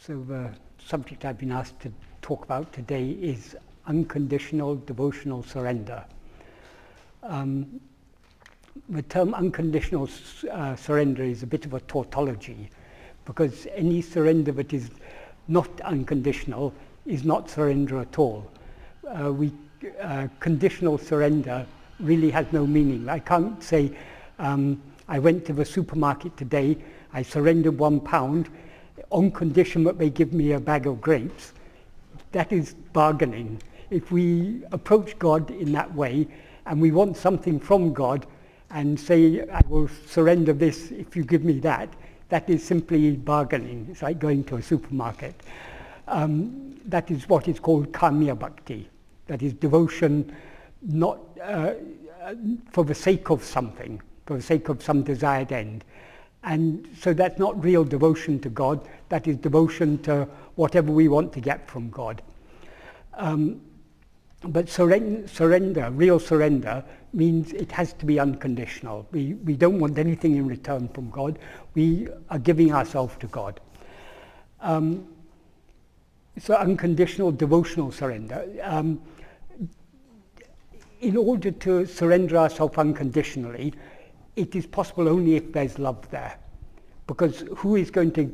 So the subject I've been asked to talk about today is unconditional devotional surrender. The term unconditional surrender is a bit of a tautology, because any surrender that is not unconditional is not surrender at all. Conditional surrender really has no meaning. I can't say, I went to the supermarket today, I surrendered £1 on condition that they give me a bag of grapes. That is bargaining. If we approach God in that way and we want something from God and say, I will surrender this if you give me that, that is simply bargaining. It's like going to a supermarket. That is what is called Kamya Bhakti. That is devotion not for the sake of something, for the sake of some desired end. And so that's not real devotion to God, that is devotion to whatever we want to get from God. But surrender, real surrender, means it has to be unconditional. We don't want anything in return from God. We are giving ourselves to God. So unconditional devotional surrender. In order to surrender ourselves unconditionally, it is possible only if there's love there. Because who is going to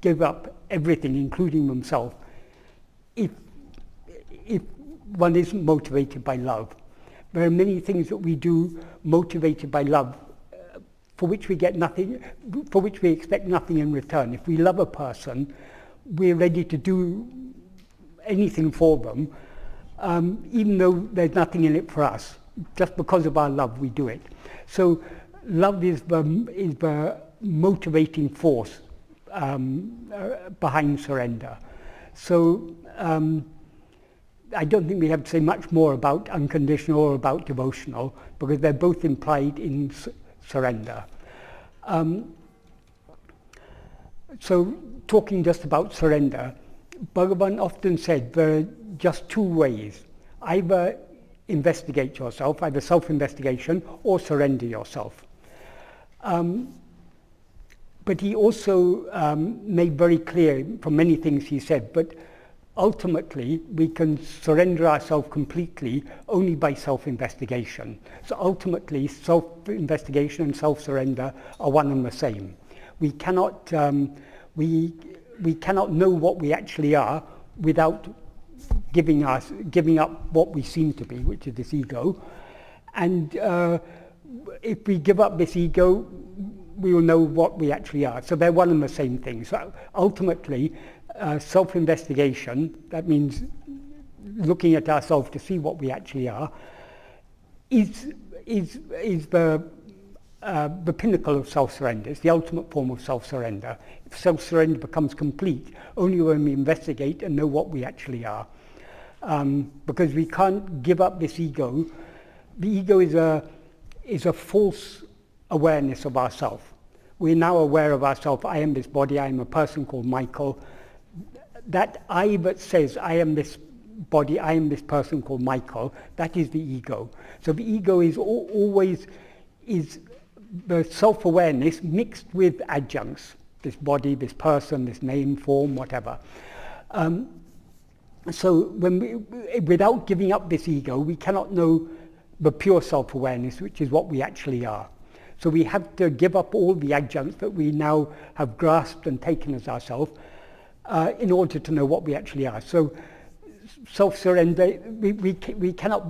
give up everything, including themselves, if one isn't motivated by love? There are many things that we do motivated by love, for which we get nothing, for which we expect nothing in return. If we love a person, we're ready to do anything for them, even though there's nothing in it for us. Just because of our love, we do it. So love is the motivating force behind surrender. So I don't think we have to say much more about unconditional or about devotional, because they're both implied in surrender. So talking just about surrender, Bhagavan often said there are just two ways: either investigate yourself, either self-investigation, or surrender yourself. But he also made very clear from many things he said, but ultimately we can surrender ourselves completely only by self-investigation. So ultimately self-investigation and self-surrender are one and the same. We cannot know what we actually are without giving up what we seem to be, which is this ego. And if we give up this ego, we will know what we actually are. So they're one and the same thing. So ultimately, self-investigation, that means looking at ourselves to see what we actually are, is the pinnacle of self-surrender. It's the ultimate form of self-surrender. Self-surrender becomes complete only when we investigate and know what we actually are. Because we can't give up this ego. The ego is a false awareness of ourselves. We're now aware of ourselves. I am this body, I am a person called Michael. That I that says I am this body, I am this person called Michael, that is the ego. So the ego is always the self-awareness mixed with adjuncts, this body, this person, this name, form, whatever. So without giving up this ego, we cannot know the pure self-awareness, which is what we actually are. So we have to give up all the adjuncts that we now have grasped and taken as ourselves in order to know what we actually are. So self-surrender, we cannot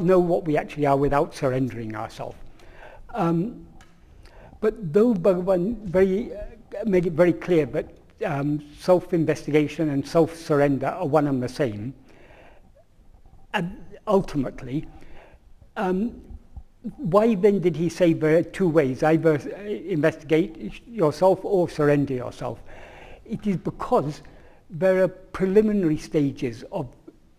know what we actually are without surrendering ourselves. But though Bhagavan made it very clear that self-investigation and self-surrender are one and the same, and ultimately, why then did he say there are two ways, either investigate yourself or surrender yourself? It is because there are preliminary stages of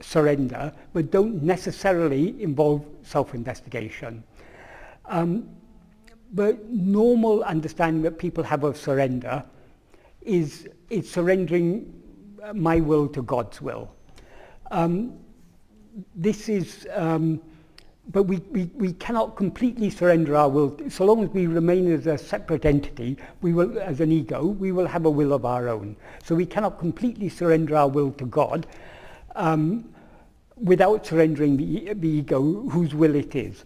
surrender but don't necessarily involve self-investigation. The normal understanding that people have of surrender is surrendering my will to God's will. This is but we cannot completely surrender our will. So long as we remain as a separate entity, we will, as an ego, we will have a will of our own. So we cannot completely surrender our will to God without surrendering the ego, whose will it is.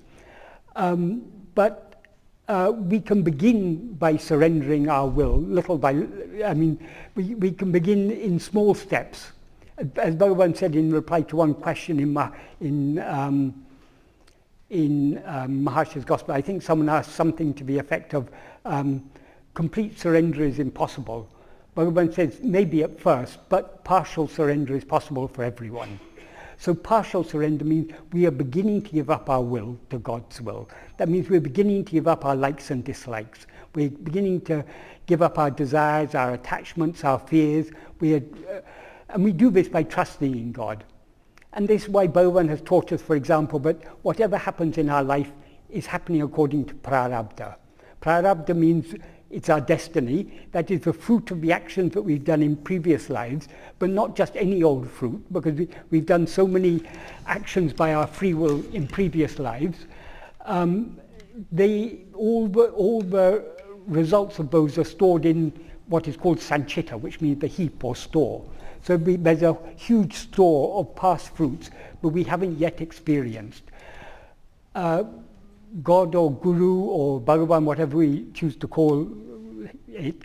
But we can begin by surrendering our will, little by, we can begin in small steps. As Bhagavan said in reply to one question in Maharshi's Gospel, I think someone asked something to the effect of complete surrender is impossible. Bhagavan says maybe at first, but partial surrender is possible for everyone. So partial surrender means we are beginning to give up our will to God's will. That means we're beginning to give up our likes and dislikes. We're beginning to give up our desires, our attachments, our fears. And we do this by trusting in God. And this is why Bhagavan has taught us, for example, that whatever happens in our life is happening according to prarabdha. Prarabdha means it's our destiny. That is the fruit of the actions that we've done in previous lives, but not just any old fruit, because we've done so many actions by our free will in previous lives. All the results of those are stored in what is called sanchita, which means the heap or store. So there's a huge store of past fruits, but we haven't yet experienced. God or Guru or Bhagavan, whatever we choose to call it,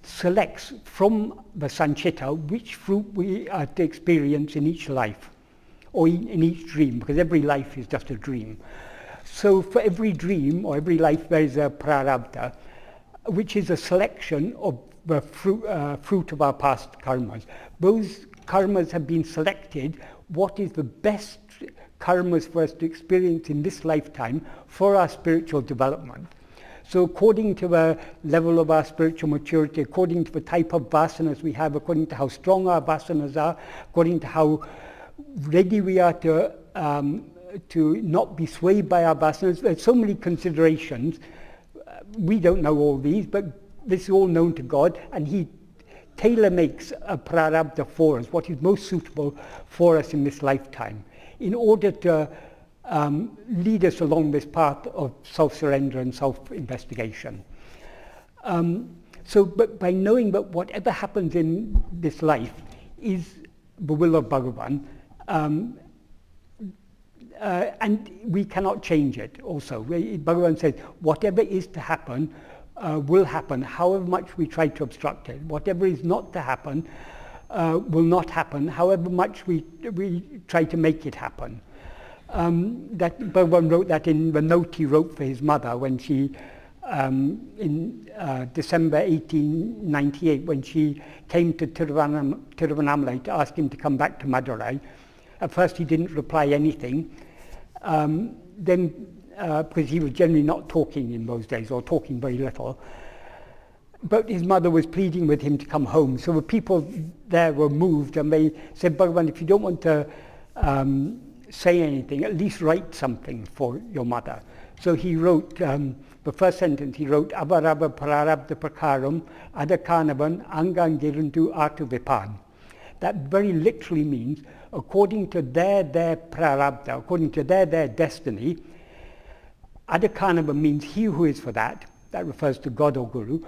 selects from the sanchita which fruit we are to experience in each life, or in each dream, because every life is just a dream. So for every dream or every life there is a prarabdha, which is a selection of the fruit of our past karmas. Those karmas have been selected, what is the best karmas for us to experience in this lifetime for our spiritual development. So according to the level of our spiritual maturity, according to the type of vasanas we have, according to how strong our vasanas are, according to how ready we are to not be swayed by our vasanas, there's so many considerations. We don't know all these, but this is all known to God, and He tailor-makes a prarabdha for us, what is most suitable for us in this lifetime, in order to lead us along this path of self-surrender and self-investigation. But by knowing that whatever happens in this life is the will of Bhagavan, and we cannot change it also. Bhagavan says, whatever is to happen will happen, however much we try to obstruct it. Whatever is not to happen will not happen, however much we try to make it happen. That Bhagavan wrote that in the note he wrote for his mother when she, in December 1898, when she came to Tiruvannamalai to ask him to come back to Madurai. At first he didn't reply anything. Because he was generally not talking in those days, or talking very little. But his mother was pleading with him to come home. So the people there were moved, and they said, Bhagavan, if you don't want to say anything, at least write something for your mother. So he wrote, the first sentence, he wrote, Avarabha prarabdha prakaram adakanavan angangirantu atuvipan. That very literally means, according to their prarabdha, according to their destiny, Adakanava means he who is for that. That refers to God or Guru.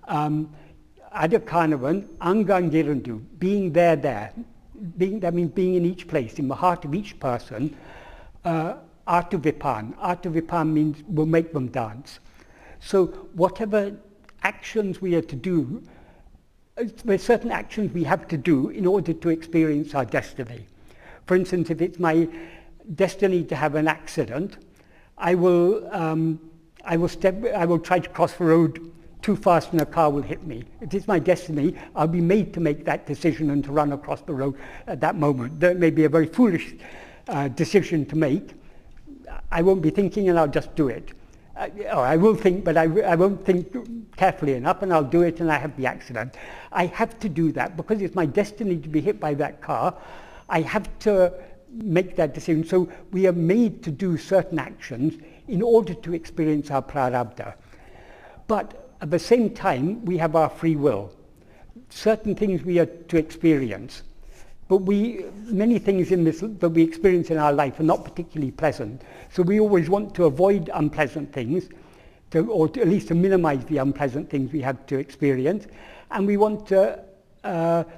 Adakanavan, Angangirandu, being there. That means being in each place, in the heart of each person. Artuvipan. Artuvipan means will make them dance. So whatever actions we are to do, there's certain actions we have to do in order to experience our destiny. For instance, if it's my destiny to have an accident, I will try to cross the road too fast and a car will hit me. If it's my destiny, I'll be made to make that decision and to run across the road at that moment. That may be a very foolish decision to make. I won't be thinking and I'll just do it. Or I will think, but I won't think carefully enough, and I'll do it and I have the accident. I have to do that because it's my destiny to be hit by that car. I have to make that decision. So we are made to do certain actions in order to experience our prarabdha. But at the same time, we have our free will. Certain things we are to experience. But many things in this that we experience in our life are not particularly pleasant. So we always want to avoid unpleasant things, or at least to minimize the unpleasant things we have to experience. And we want to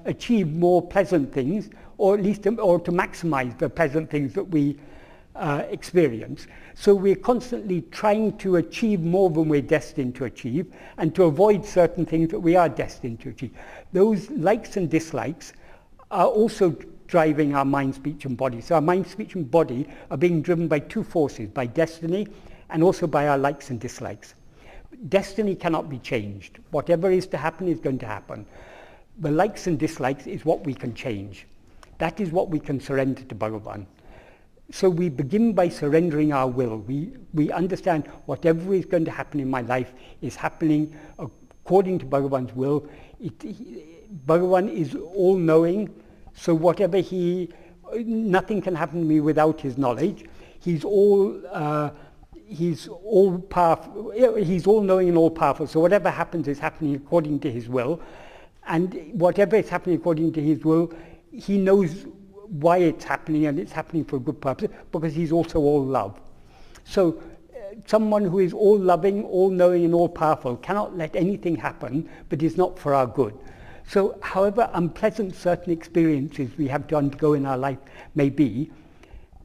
achieve more pleasant things, or at least to maximize the pleasant things that we experience. So we're constantly trying to achieve more than we're destined to achieve, and to avoid certain things that we are destined to achieve. Those likes and dislikes are also driving our mind, speech and body. So our mind, speech and body are being driven by two forces, by destiny and also by our likes and dislikes. Destiny cannot be changed. Whatever is to happen is going to happen. The likes and dislikes is what we can change. That is what we can surrender to Bhagavan. So we begin by surrendering our will. We understand whatever is going to happen in my life is happening according to Bhagavan's will. Bhagavan is all-knowing, so nothing can happen to me without his knowledge. He's all-powerful. He's all-knowing and all-powerful. So whatever happens is happening according to his will, and whatever is happening according to his will, he knows why it's happening, and it's happening for a good purpose, because he's also all love. So someone who is all-loving, all-knowing and all-powerful cannot let anything happen that is not for our good. So however unpleasant certain experiences we have to undergo in our life may be,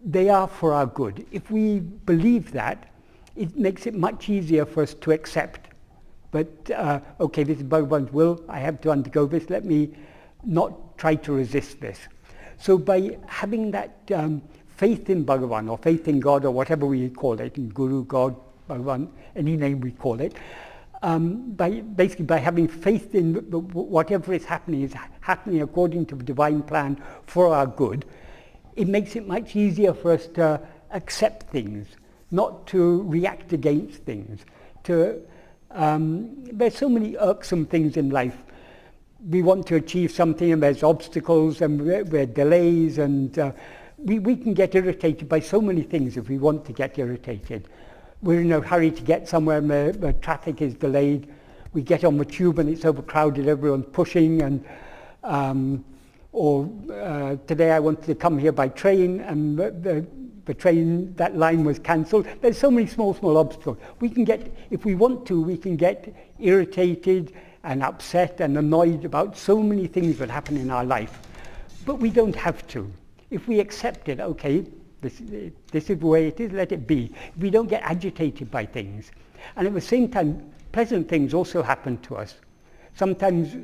they are for our good. If we believe that, it makes it much easier for us to accept. But okay, this is Bhagavan's will, I have to undergo this, let me not try to resist this. So by having that faith in Bhagavan, or faith in God, or whatever we call it, in Guru, God, Bhagavan, any name we call it, by having faith in whatever is happening according to the divine plan for our good, it makes it much easier for us to accept things, not to react against things. There's so many irksome things in life. We want to achieve something and there's obstacles and we're delays, and we can get irritated by so many things if we want to get irritated. We're in a hurry to get somewhere and the traffic is delayed. We get on the tube and it's overcrowded, everyone's pushing, and today I wanted to come here by train and the train, that line was cancelled. There's so many small obstacles. If we want to, we can get irritated and upset and annoyed about so many things that happen in our life. But we don't have to. If we accept it, okay, this is the way it is, let it be. We don't get agitated by things. And at the same time, pleasant things also happen to us. Sometimes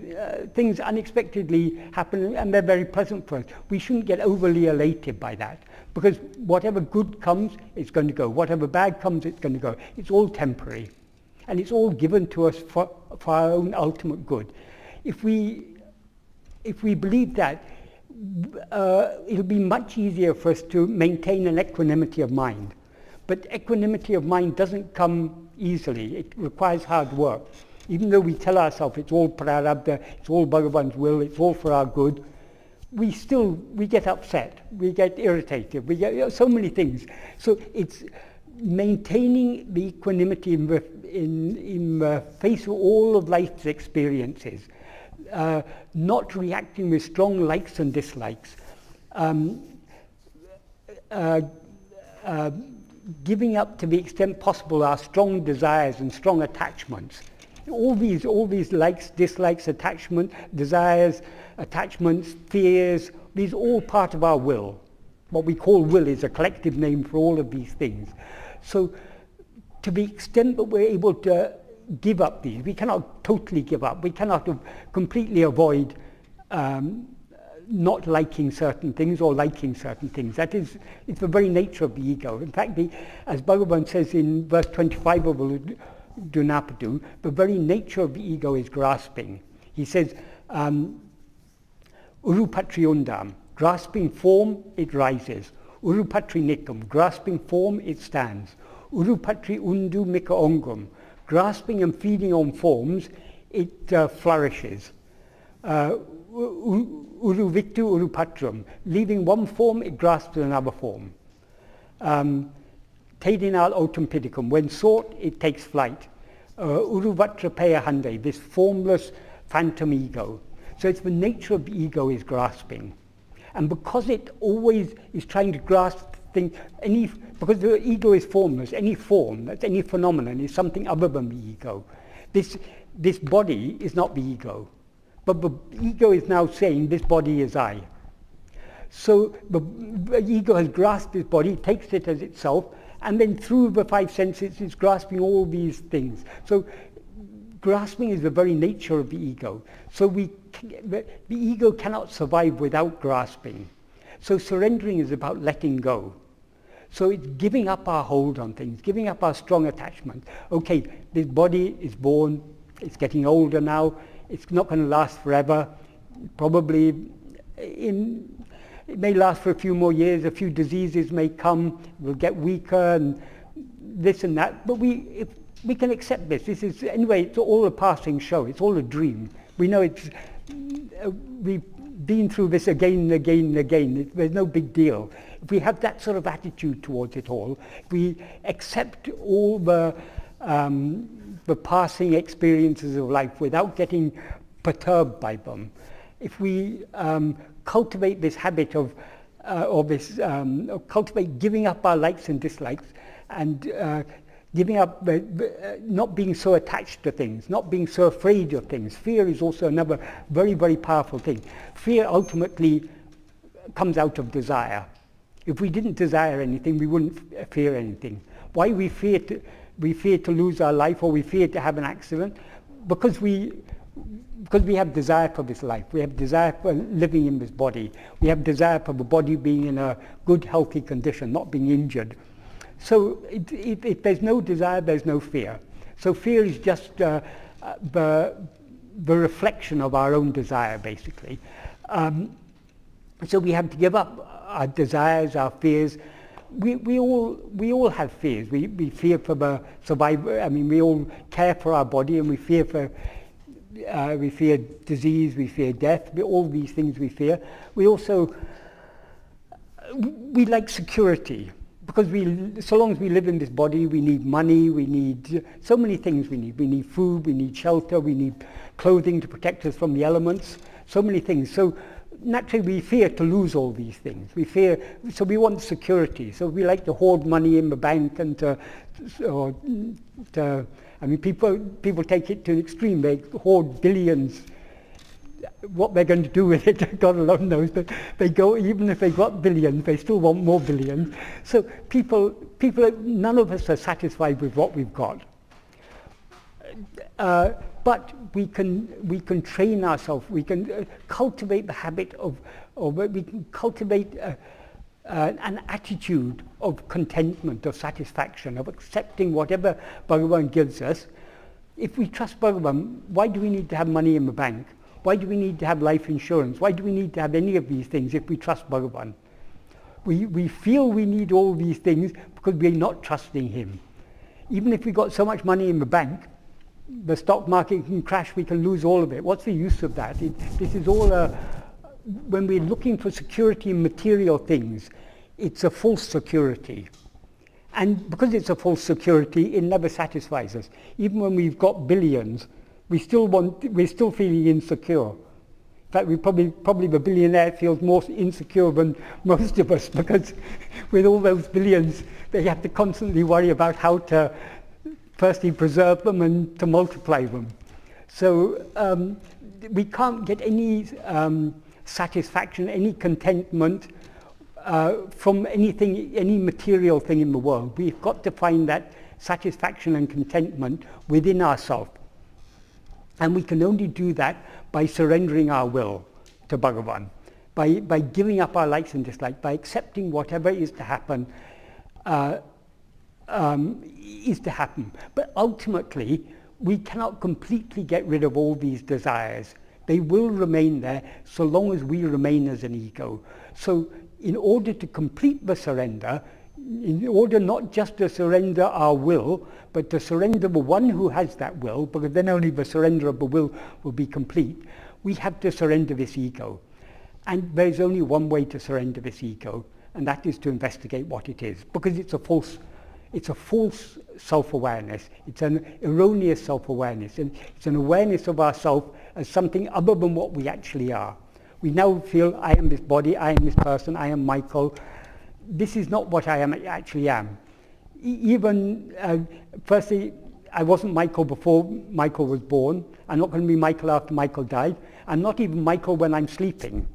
things unexpectedly happen and they're very pleasant for us. We shouldn't get overly elated by that, because whatever good comes, it's going to go. Whatever bad comes, it's going to go. It's all temporary. And it's all given to us for our own ultimate good. If we believe that, it'll be much easier for us to maintain an equanimity of mind. But equanimity of mind doesn't come easily. It requires hard work. Even though we tell ourselves it's all prarabdha, it's all Bhagavan's will, it's all for our good, we get upset, we get irritated, we get so many things. So it's maintaining the equanimity in the face of all of life's experiences. Not reacting with strong likes and dislikes, giving up to the extent possible our strong desires and strong attachments. All these likes, dislikes, attachment, desires, attachments, fears, these are all part of our will. What we call will is a collective name for all of these things. So to the extent that we're able to give up these, we cannot totally give up, we cannot completely avoid not liking certain things or liking certain things. It's the very nature of the ego. In fact, as Bhagavan says in verse 25 of Dunapadu, the very nature of the ego is grasping. He says, Urupatri undam, grasping form, it rises. Urupatri nikam, grasping form, it stands. Urupatri undu mika ongum, grasping and feeding on forms, it flourishes. Uruviktu urupatram, leaving one form, it grasps another form. Tedinal autum pidicum, when sought, it takes flight. Uruvatra payahande, this formless phantom ego. So it's the nature of the ego is grasping. And because it always is trying to grasp things, because the ego is formless, any form, that's any phenomenon, is something other than the ego. This body is not the ego, but the ego is now saying this body is I. So the ego has grasped this body, takes it as itself, and then through the five senses it's grasping all these things. So grasping is the very nature of the ego. So the ego cannot survive without grasping. So surrendering is about letting go. So it's giving up our hold on things, giving up our strong attachment. Okay, this body is born, it's getting older now, it's not going to last forever. Probably it may last for a few more years, a few diseases may come, we'll get weaker and this and that, but we can accept this. This is, anyway, it's all a passing show, it's all a dream. We know we've been through this again and again and again. There's no big deal. If we have that sort of attitude towards it all, if we accept all the passing experiences of life without getting perturbed by them, if we cultivate this habit of cultivate giving up our likes and dislikes, and giving up, not being so attached to things, not being so afraid of things. Fear is also another very, very powerful thing. Fear ultimately comes out of desire. If we didn't desire anything, we wouldn't fear anything. Why we fear to lose our life, or we fear to have an accident? Because we have desire for this life. We have desire for living in this body. We have desire for the body being in a good, healthy condition, not being injured. So if there's no desire, there's no fear. So fear is just the reflection of our own desire, basically. So we have to give up our desires, our fears. We all have fears. We fear for the survival. I mean, we all care for our body, and we fear disease, we fear death. All these things we fear. We like security. Because so long as we live in this body, we need money, we need so many things we need. We need food, we need shelter, we need clothing to protect us from the elements, so many things. So naturally we fear to lose all these things. So we want security. So we like to hoard money in the bank and I mean, people take it to an extreme. They hoard billions. What they're going to do with it, God alone knows, but even if they got billions, they still want more billions. So none of us are satisfied with what we've got. But we can train ourselves, we can cultivate the habit we can cultivate an attitude of contentment, of satisfaction, of accepting whatever Bhagavan gives us. If we trust Bhagavan, why do we need to have money in the bank? Why do we need to have life insurance? Why do we need to have any of these things if we trust Bhagavan? We feel we need all these things because we're not trusting him. Even if we got so much money in the bank, the stock market can crash, we can lose all of it. What's the use of that? This is all when we're looking for security in material things, it's a false security. And because it's a false security, it never satisfies us. Even when we've got billions, we're still feeling insecure. In fact, probably the billionaire feels more insecure than most of us, because with all those billions, they have to constantly worry about how to firstly preserve them and to multiply them. So we can't get any satisfaction, any contentment from any material thing in the world. We've got to find that satisfaction and contentment within ourselves. And we can only do that by surrendering our will to Bhagavan, by giving up our likes and dislikes, by accepting whatever is to happen, But ultimately, we cannot completely get rid of all these desires. They will remain there so long as we remain as an ego. So in order to complete the surrender, in order not just to surrender our will, but to surrender the one who has that will, because then only the surrender of the will be complete, we have to surrender this ego. And there's only one way to surrender this ego, and that is to investigate what it is, because it's a false self-awareness. It's an erroneous self-awareness, and it's an awareness of ourself as something other than what we actually are. We now feel, I am this body, I am this person, I am Michael. This is not what I actually am. Firstly, I wasn't Michael before Michael was born. I'm not going to be Michael after Michael died. I'm not even Michael when I'm sleeping.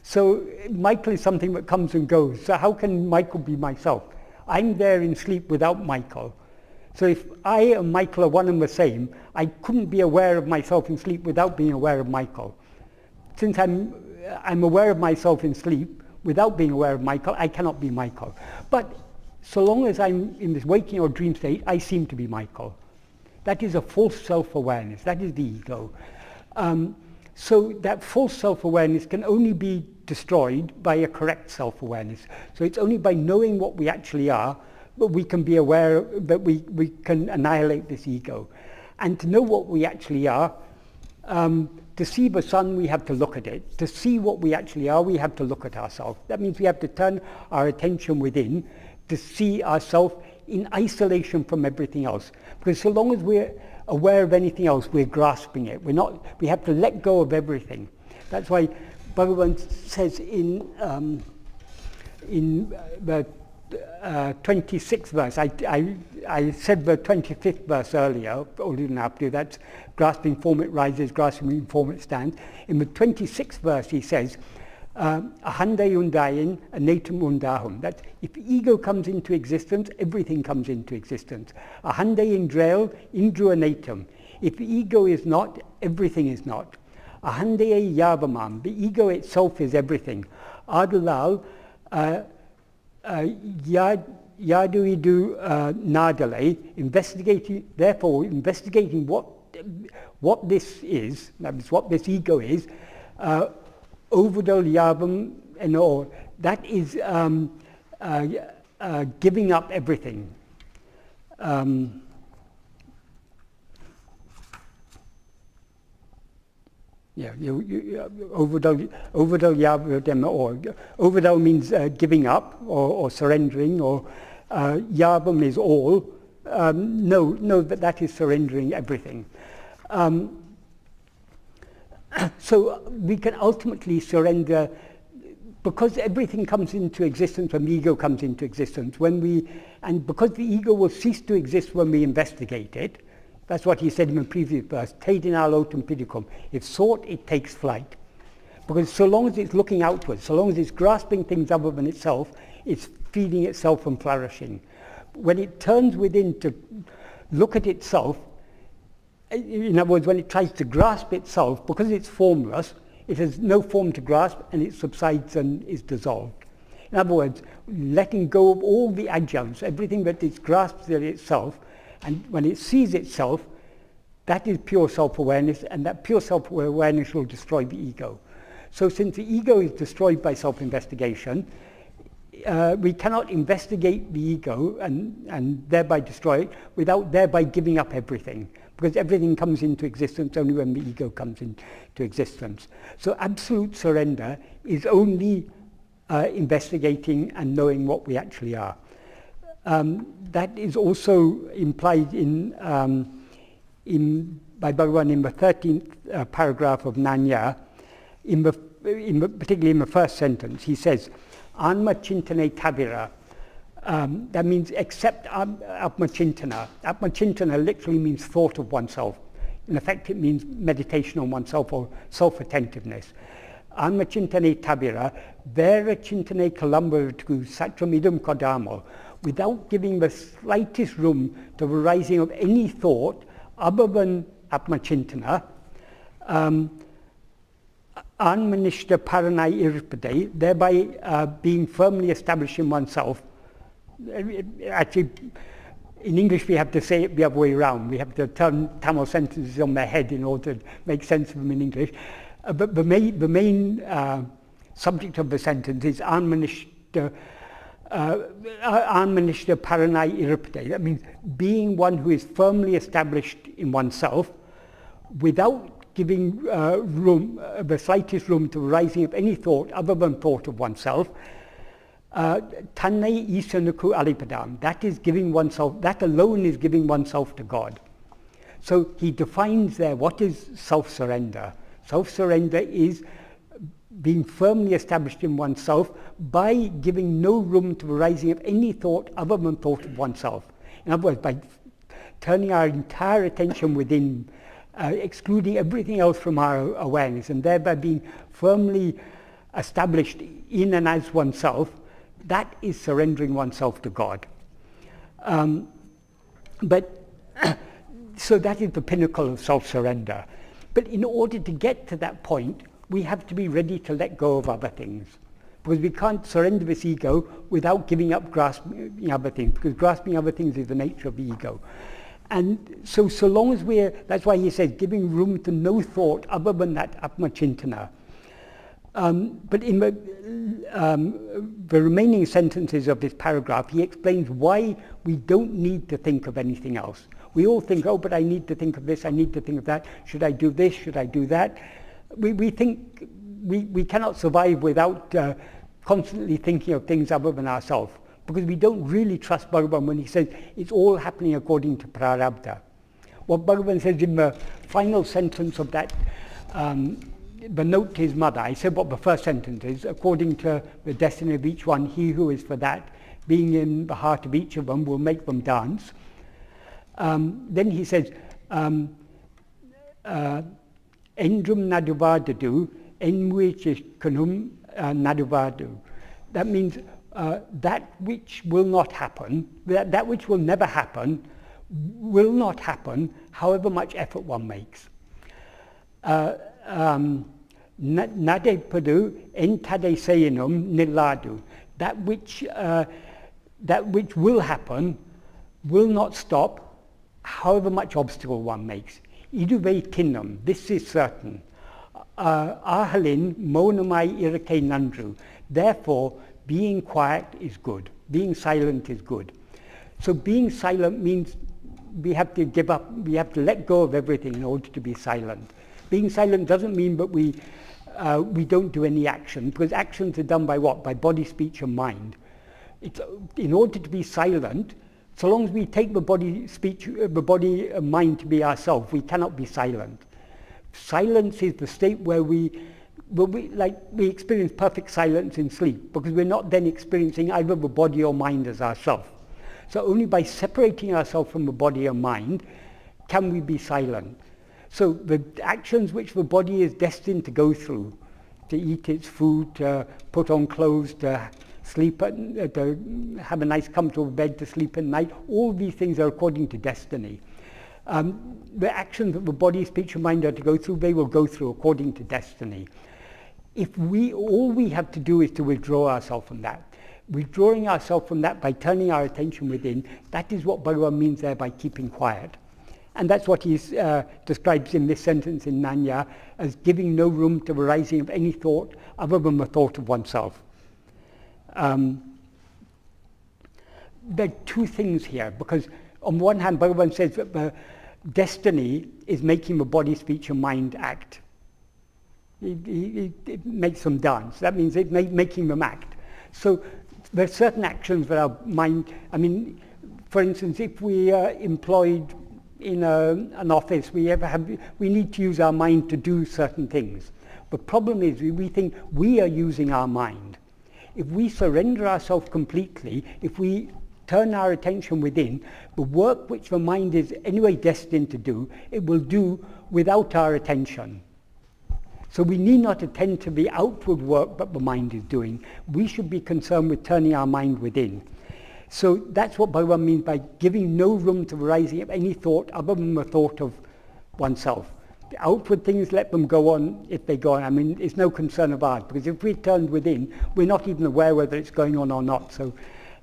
So Michael is something that comes and goes. So how can Michael be myself? I'm there in sleep without Michael. So if I and Michael are one and the same, I couldn't be aware of myself in sleep without being aware of Michael. Since I'm aware of myself in sleep without being aware of Michael, I cannot be Michael. But so long as I'm in this waking or dream state, I seem to be Michael. That is a false self-awareness. That is the ego. So that false self-awareness can only be destroyed by a correct self-awareness. So it's only by knowing what we actually are that we can be aware that we can annihilate this ego. And to know what we actually are, to see the sun, we have to look at it. To see what we actually are, we have to look at ourselves. That means we have to turn our attention within to see ourselves in isolation from everything else. Because so long as we're aware of anything else, we're grasping it. We have to let go of everything. That's why Bhagavan says in the 26th verse, I said the 25th verse earlier, or didn't have to, that's grasping form it rises, grasping form it stands. In the 26th verse he says, ahanda undayin anatum undahum. That if ego comes into existence, everything comes into existence. Ahanda indrail indru anatum. If ego is not, everything is not. Ahanda yavamam. The ego itself is everything. Adulal yaduidu nadale. Investigating what this is, that is what this ego is. Overdal yavam and all, that is giving up everything. Overdal yavam, or overdal means giving up or surrendering, or yavam is all. No, that is surrendering everything. So we can ultimately surrender, because everything comes into existence when the ego comes into existence. And because the ego will cease to exist when we investigate it. That's what he said in the previous verse, Tedinal otum pidicum. If sought, it takes flight. Because so long as it's looking outwards, so long as it's grasping things other than itself, it's feeding itself and flourishing. When it turns within to look at itself, in other words, when it tries to grasp itself, because it's formless, it has no form to grasp, and it subsides and is dissolved. In other words, letting go of all the adjuncts, everything that it grasps in itself, and when it sees itself, that is pure self-awareness, and that pure self-awareness will destroy the ego. So since the ego is destroyed by self-investigation, we cannot investigate the ego and thereby destroy it without thereby giving up everything. Because everything comes into existence only when the ego comes into existence. So absolute surrender is only investigating and knowing what we actually are. That is also implied by Bhagavan in the 13th paragraph of Nanya, particularly in the first sentence. He says, Anma chintane tavira. That means accept Atmachintana. Atmachintana literally means thought of oneself. In effect, it means meditation on oneself or self-attentiveness. Atmachintane tabira, vera chintane kalambavatu satramidum kodamo. Without giving the slightest room to the rising of any thought other than Atmachintana, Anmanishta paranai irpade, thereby being firmly established in oneself. Actually, in English we have to say it the other way around. We have to turn Tamil sentences on their head in order to make sense of them in English. But the main subject of the sentence is Anmanishta paranai irpade. That means being one who is firmly established in oneself without giving the slightest room to the rising of any thought other than thought of oneself. Tanne isanuku alipadam. That is giving oneself, that alone is giving oneself to God. So he defines there what is self-surrender. Self-surrender is being firmly established in oneself by giving no room to the rising of any thought other than thought of oneself. In other words, by turning our entire attention within, excluding everything else from our awareness, and thereby being firmly established in and as oneself, that is surrendering oneself to God. So that is the pinnacle of self-surrender. But in order to get to that point, we have to be ready to let go of other things. Because we can't surrender this ego without giving up grasping other things, because grasping other things is the nature of the ego. And so long as that's why he says, giving room to no thought other than that Atmachintana. But in the remaining sentences of this paragraph, he explains why we don't need to think of anything else. We all think, oh, but I need to think of this, I need to think of that, should I do this, should I do that? We think we cannot survive without constantly thinking of things other than ourselves, because we don't really trust Bhagavan when he says it's all happening according to prarabdha. What Bhagavan says in the final sentence of that, the note to his mother, I said what the first sentence is, according to the destiny of each one, he who is for that, being in the heart of each of them, will make them dance. Then he says, Endrum naduvadadu, enmuichishkanum naduvadu. That means that which will not happen, that which will never happen, will not happen, however much effort one makes. Nade padu entade seyenum niladu. That which will happen will not stop, however much obstacle one makes. Iduve tinnum, this is certain. Ahalin monamai irake nandru. Therefore, being quiet is good. Being silent is good. So being silent means we have to give up, we have to let go of everything in order to be silent. Being silent doesn't mean that we don't do any action, because actions are done by what? By body, speech and mind. In order to be silent, so long as we take the body, speech, the body and mind to be ourselves, we cannot be silent. Silence is the state where we experience perfect silence in sleep, because we're not then experiencing either the body or mind as ourselves. So only by separating ourselves from the body and mind can we be silent. So the actions which the body is destined to go through, to eat its food, to put on clothes, to sleep, to have a nice comfortable bed to sleep at night, all these things are according to destiny. The actions that the body, speech and mind are to go through, they will go through according to destiny. All we have to do is to withdraw ourselves from that. Withdrawing ourselves from that by turning our attention within, that is what Bhagavan means there by keeping quiet. And that's what he describes in this sentence in Nanya as giving no room to the rising of any thought other than the thought of oneself. There are two things here, because on one hand Bhagavan says that the destiny is making the body, speech and mind act. It makes them dance. That means it's making them act. So there are certain actions that our mind, for instance, if we are employed in an office, we need to use our mind to do certain things. The problem is we think we are using our mind. If we surrender ourselves completely, if we turn our attention within, the work which the mind is anyway destined to do, it will do without our attention. So we need not attend to the outward work that the mind is doing. We should be concerned with turning our mind within. So that's what Bhagavan means by giving no room to the rising of any thought other than the thought of oneself. The outward things, let them go on if they go on. It's no concern of ours, because if we turned within, we're not even aware whether it's going on or not. So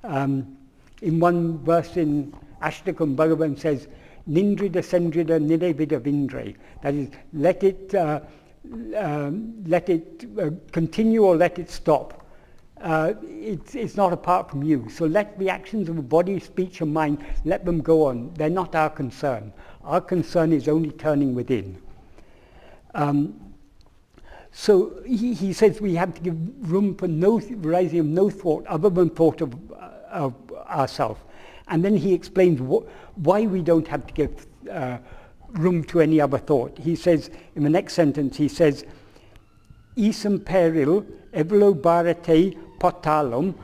in one verse in Ashtakam, Bhagavan says, Nindrida Sendrida Nidevida Vindre. That is, let it continue or let it stop. It's not apart from you. So let the actions of the body, speech and mind, let them go on. They're not our concern. Our concern is only turning within. So he says we have to give room for rising of no thought other than thought of ourselves. And then he explains why we don't have to give room to any other thought. He says, in the next sentence, he says, isam peril, evelo barate potalum,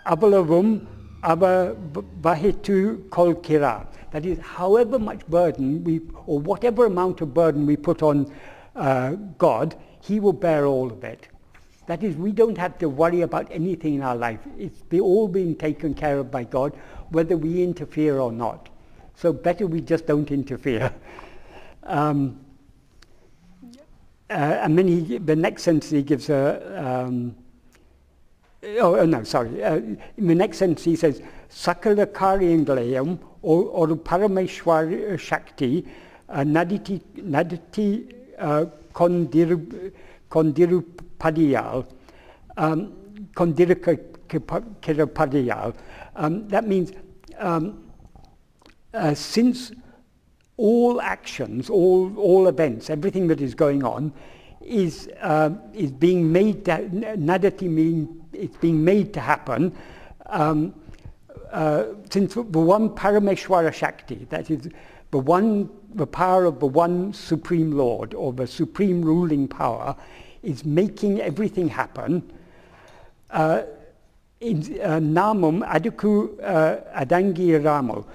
avalavum, aba bahitu kolkira. That is, however much burden or whatever amount of burden we put on God, He will bear all of it. That is, we don't have to worry about anything in our life. It's all being taken care of by God, whether we interfere or not. So better we just don't interfere. And then the next sentence he gives in the next sentence he says, Sakala Karyanglayam or Parameshwar Shakti Naditi Kondirupadiyal Kondirukirapadiyal. That means since all actions, all events, everything that is going on is being made to, nadati means it's being made to happen, since the one Parameshwara Shakti, that is the power of the one Supreme Lord, or the supreme ruling power, is making everything happen. In namum aduku adangi ramo.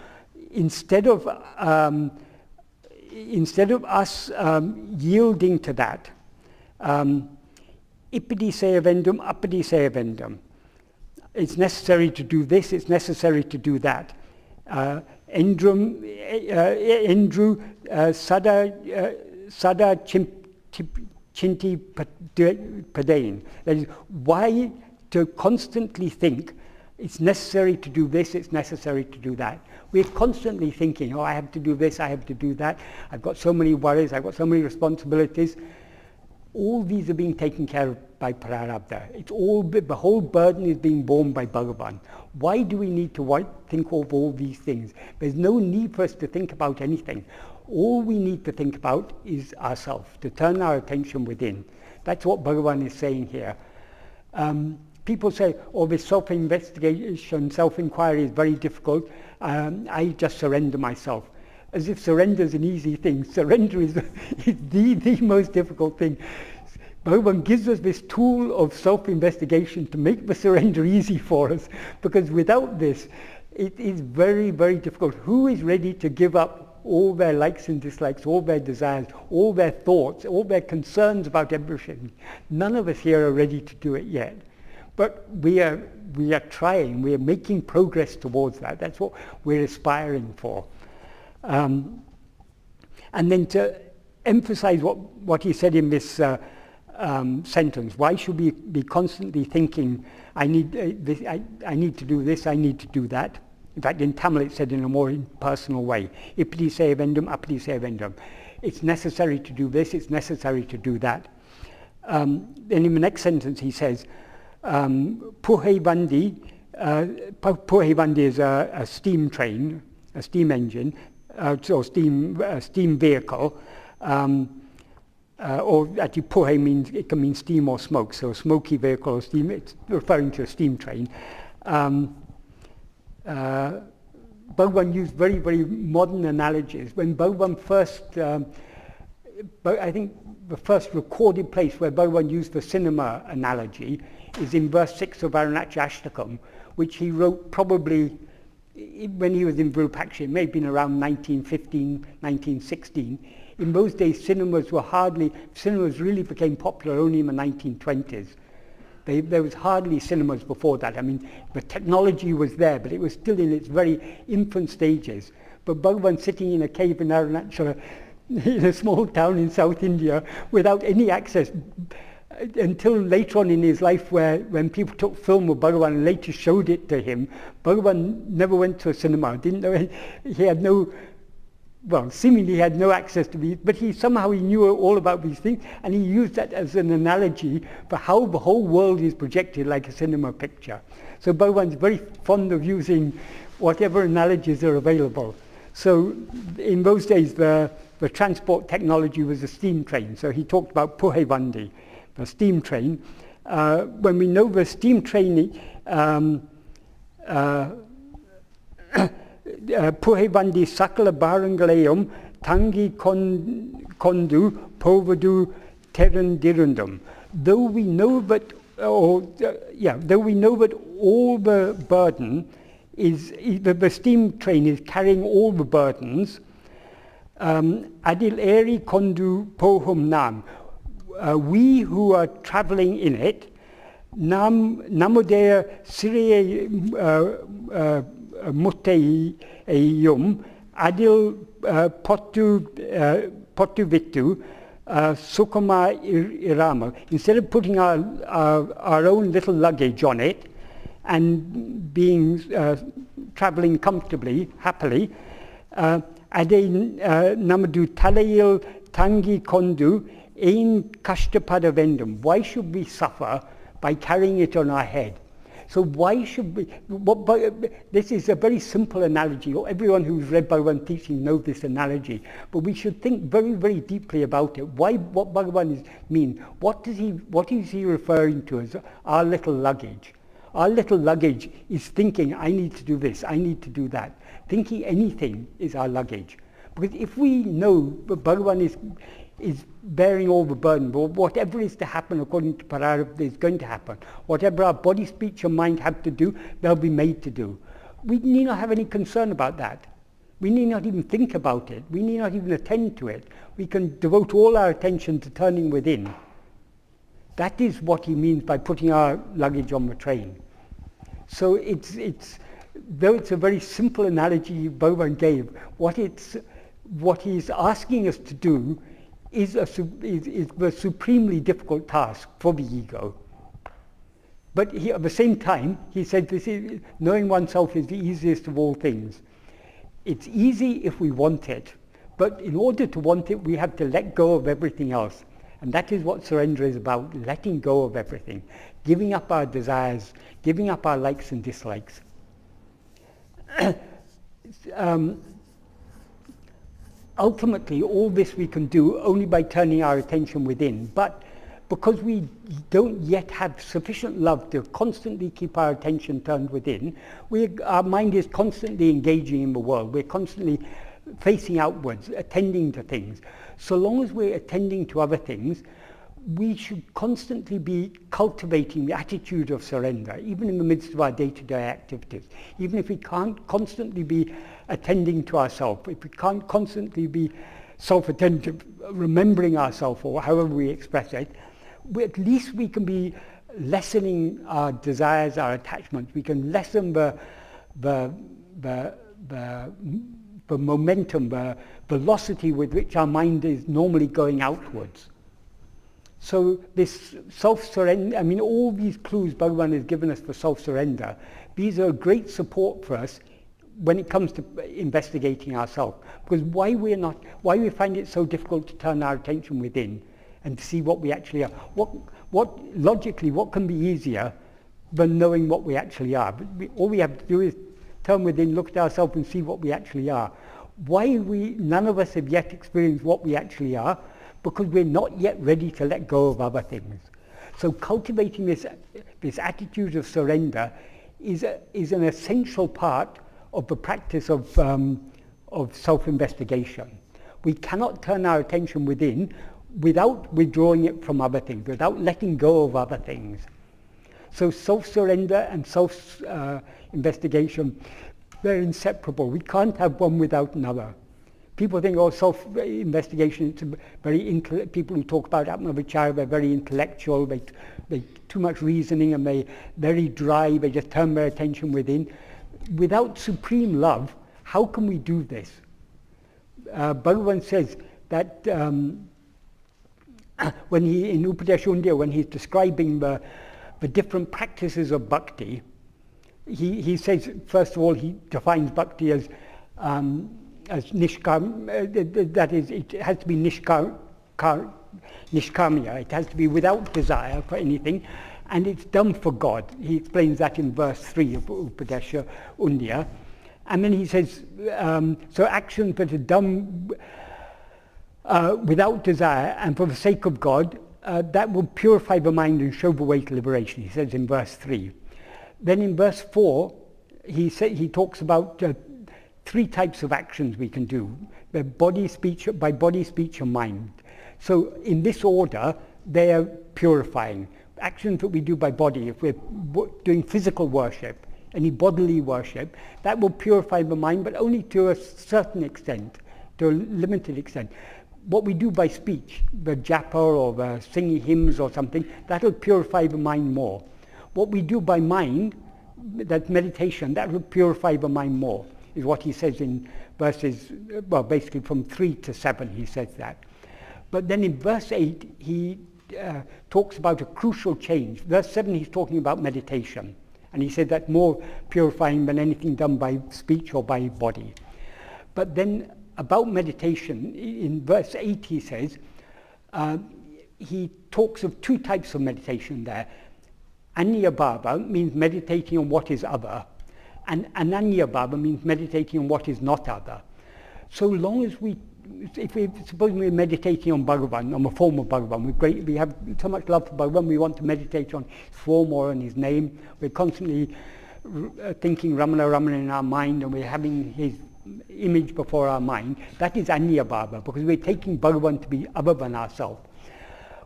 Instead of us yielding to that, ipidi sevendum, apidi sevendum. It's necessary to do this, it's necessary to do that. Endru sada chinti padain. That is, why to constantly think it's necessary to do this, it's necessary to do that. We're constantly thinking, I have to do this, I have to do that. I've got so many worries, I've got so many responsibilities. All these are being taken care of by Prarabdha. The whole burden is being borne by Bhagavan. Why do we need to think of all these things? There's no need for us to think about anything. All we need to think about is ourselves, to turn our attention within. That's what Bhagavan is saying here. People say, this self-investigation, self-inquiry is very difficult. I just surrender myself. As if surrender is an easy thing. Surrender is the most difficult thing. Bhagavan gives us this tool of self-investigation to make the surrender easy for us, because without this, it is very, very difficult. Who is ready to give up all their likes and dislikes, all their desires, all their thoughts, all their concerns about everything? None of us here are ready to do it yet. But we are trying, we are making progress towards that. That's what we're aspiring for. And then to emphasize what he said in this sentence, why should we be constantly thinking, I need this, I need to do this, I need to do that? In fact, in Tamil it's said in a more impersonal way. Ipidi sevendum, apidi sevendum. It's necessary to do this, it's necessary to do that. Then in the next sentence he says, Puhevandi is a steam train, a steam engine, so steam vehicle, or actually Puhe means, it can mean steam or smoke, so a smoky vehicle or steam, it's referring to a steam train. Bhagavan used very, very modern analogies. When Bhagavan first, I think the first recorded place where Bhagavan used the cinema analogy is in verse 6 of Arunachashtakam, which he wrote probably when he was in Virupaksha. It may have been around 1915, 1916. In those days, cinemas really became popular only in the 1920s. There was hardly cinemas before that. I mean, the technology was there, but it was still in its very infant stages. But Bhagavan sitting in a cave in Arunachala, in a small town in South India, without any access, until later on in his life, when people took film of Bhagavan and later showed it to him, Bhagavan never went to a cinema. Didn't know, he had no, well, seemingly he had no access to these, but he knew all about these things, and he used that as an analogy for how the whole world is projected like a cinema picture. So Bhagavan's very fond of using whatever analogies are available. So in those days, the transport technology was a steam train. So he talked about Puhevandi, the steam train. When we know the steam train, Puhevandi sakala barangalayam tangi kondu povadu terendirundum. Though we know that, though we know that all the burden the steam train is carrying all the burdens, adil eri kondu pohum nam. We who are traveling in it, namodea sirie mutei yum, adil potu vitu, sukoma irama. Instead of putting our own little luggage on it and being traveling comfortably, happily, ade namadu talayil tangi kondu ein kashtapada vendum. Why should we suffer by carrying it on our head? So why should we? This is a very simple analogy. Everyone who's read Bhagavan teaching knows this analogy. But we should think very, very deeply about it. What Bhagavan mean? What is he referring to as our little luggage? Our little luggage is thinking, I need to do this, I need to do that. Thinking anything is our luggage. Because if we know that Bhagavan is bearing all the burden, whatever is to happen according to Pararabdha is going to happen. Whatever our body, speech and mind have to do, they'll be made to do. We need not have any concern about that. We need not even think about it. We need not even attend to it. We can devote all our attention to turning within. That is what he means by putting our luggage on the train. So though it's a very simple analogy Bhagavan gave, what he's asking us to do is a supremely difficult task for the ego. But at the same time, he said knowing oneself is the easiest of all things. It's easy if we want it, but in order to want it, we have to let go of everything else. And that is what surrender is about, letting go of everything, giving up our desires, giving up our likes and dislikes. Ultimately, all this we can do only by turning our attention within. But because we don't yet have sufficient love to constantly keep our attention turned within, our mind is constantly engaging in the world. We're constantly facing outwards, attending to things. So long as we're attending to other things, we should constantly be cultivating the attitude of surrender, even in the midst of our day-to-day activities. Even if we can't constantly be attending to ourselves, if we can't constantly be self-attentive, remembering ourselves, or however we express it, at least we can be lessening our desires, our attachments. We can lessen the momentum, the velocity with which our mind is normally going outwards. So this self-surrender, all these clues Bhagavan has given us for self-surrender, these are a great support for us when it comes to investigating ourselves. Because why we find it so difficult to turn our attention within and to see what we actually are. Logically, what can be easier than knowing what we actually are? All we have to do is turn within, look at ourselves and see what we actually are. None of us have yet experienced what we actually are, because we're not yet ready to let go of other things. So cultivating this attitude of surrender is an essential part of the practice of self-investigation. We cannot turn our attention within without withdrawing it from other things, without letting go of other things. So self-surrender and self-investigation, they're inseparable. We can't have one without another. People think, self-investigation, it's people who talk about Atma-vichara, they're very intellectual, they too much reasoning, and they're very dry, they just turn their attention within. Without supreme love, how can we do this? Bhagavan says that when in Upadesha when he's describing the different practices of bhakti, he says, first of all, he defines bhakti as nishkam, that is, it has to be nishkamya, it has to be without desire for anything, and it's done for God. He explains that in verse 3 of Upadesha Undya. And then he says, so actions that are done without desire and for the sake of God, that will purify the mind and show the way to liberation, he says in verse 3. Then in verse 4, he talks about 3 types of actions we can do, by body, speech and mind. So in this order, they are purifying. Actions that we do by body, if we're doing physical worship, any bodily worship, that will purify the mind, but only to a certain extent, to a limited extent. What we do by speech, the japa or the singing hymns or something, that will purify the mind more. What we do by mind, that meditation, that will purify the mind more, is what he says in verses, well, basically from 3 to 7, he says that. But then in verse 8, he talks about a crucial change. Verse 7, he's talking about meditation. And he said that more purifying than anything done by speech or by body. But then about meditation, in verse 8 he says, he talks of two types of meditation there. Anya bhava means meditating on what is other, and ananya bhava means meditating on what is not other. So long as suppose we're meditating on Bhagavan, on the form of Bhagavan, we have so much love for Bhagavan, we want to meditate on his form or on his name, we're constantly thinking Ramana Ramana in our mind, and we're having his image before our mind. That is Anya Bhava, because we're taking Bhagavan to be other than ourselves.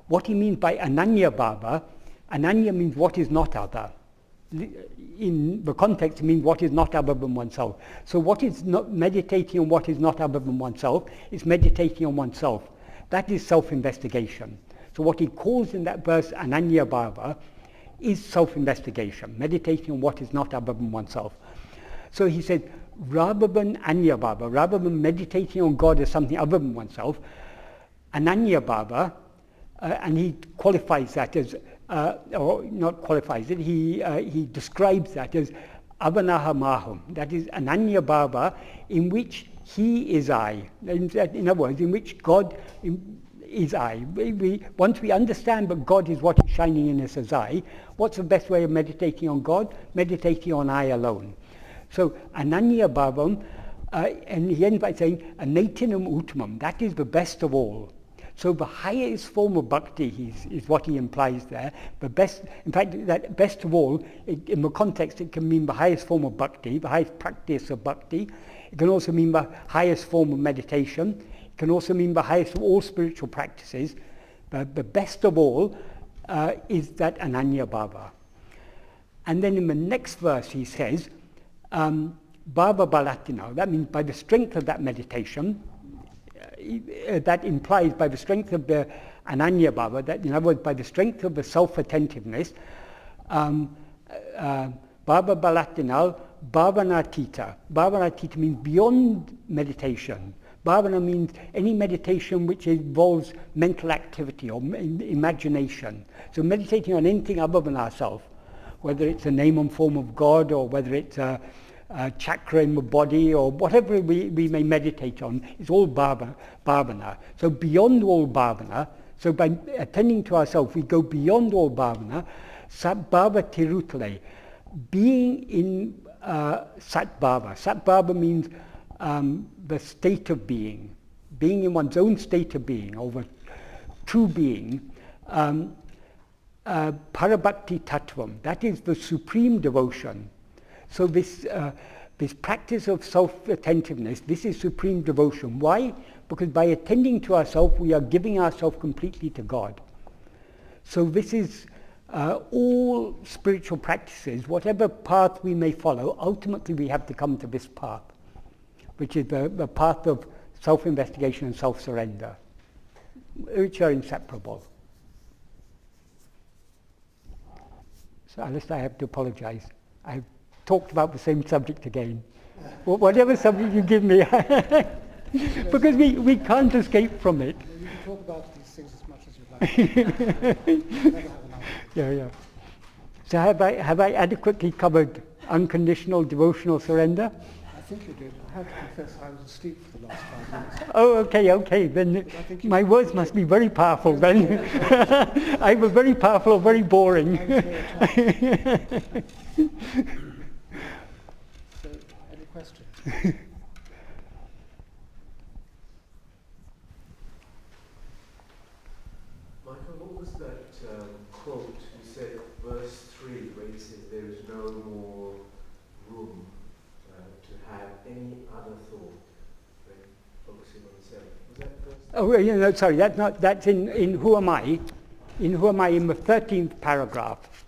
What he means by Ananya Bhava, Ananya means what is not other. In the context, it means what is not other than oneself. So what is not meditating on what is not other than oneself is meditating on oneself. That is self-investigation. So what he calls in that verse Ananya Bhava is self-investigation, meditating on what is not other than oneself. So he said, rather than Anya Bhava, rather than meditating on God as something other than oneself, Ananya Bhava, and he qualifies that as or not qualifies it, he describes that as avanaha maham. That is ananya bhava, in which he is I. In other words, in which God is I. Once we understand that God is what is shining in us as I, what's the best way of meditating on God? Meditating on I alone. So ananya bhavam, and he ends by saying anatinam uttamam. That is the best of all. So the highest form of bhakti is what he implies there. The best, in fact, that best of all, in the context, it can mean the highest form of bhakti, the highest practice of bhakti. It can also mean the highest form of meditation. It can also mean the highest of all spiritual practices. But the best of all is that ananya bhava. And then in the next verse he says, bhava balatina. That means by the strength of that meditation, that implies by the strength of the ananya bhava, that in other words by the strength of the self-attentiveness, bhava balatinal, bhavanatita. Bhavanatita means beyond meditation. Bhavana means any meditation which involves mental activity or imagination. So meditating on anything other than ourselves, whether it's a name and form of God, or whether it's a chakra in the body, or whatever we may meditate on, is all bhavana. So beyond all bhavana, so by attending to ourselves, we go beyond all bhavana, satbhava tirutale, being in satbhava. Satbhava means the state of being in one's own state of being, or the true being. Parabhakti tattvam, that is the supreme devotion. So this practice of self-attentiveness, this is supreme devotion. Why? Because by attending to ourselves, we are giving ourselves completely to God. So this is all spiritual practices, whatever path we may follow, ultimately we have to come to this path, which is the path of self-investigation and self-surrender, which are inseparable. So Alistair, I have to apologize. I've talked about the same subject again. Whatever subject you give me, because we can't escape from it. You can talk about these things as much as you like. Never have enough. Yeah. So have I adequately covered unconditional devotional surrender? I think you did. I have to confess I was asleep for the last 5 minutes. Oh, okay. Then my words must be very powerful then. Either very powerful or very boring. So, any questions? Michael, what was that quote you said, verse 3, where you said there is no more room to have any other thought when focusing on self? Was that verse Oh, well, sorry, that's in Who Am I? In Who Am I, in the 13th paragraph.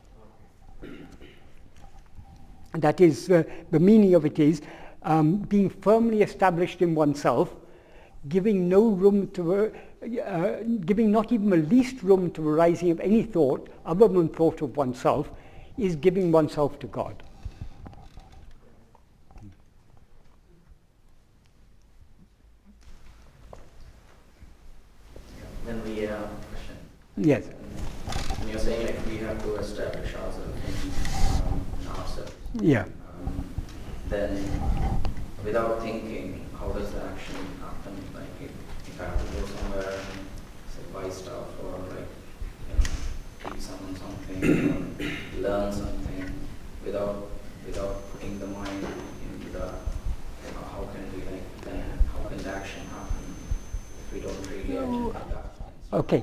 And that is, the meaning of it is, being firmly established in oneself, giving no room to, giving not even the least room to the rising of any thought other than thought of oneself, is giving oneself to God. Then we have a question. Yes. When you're saying like we have to establish ourselves in ourselves, Yeah. then without thinking, how does the action happen? Like if I have to go somewhere and say buy stuff or like teach someone something or learn something without putting the mind into the how can we like then how can the action happen if we don't really actually do that? Okay.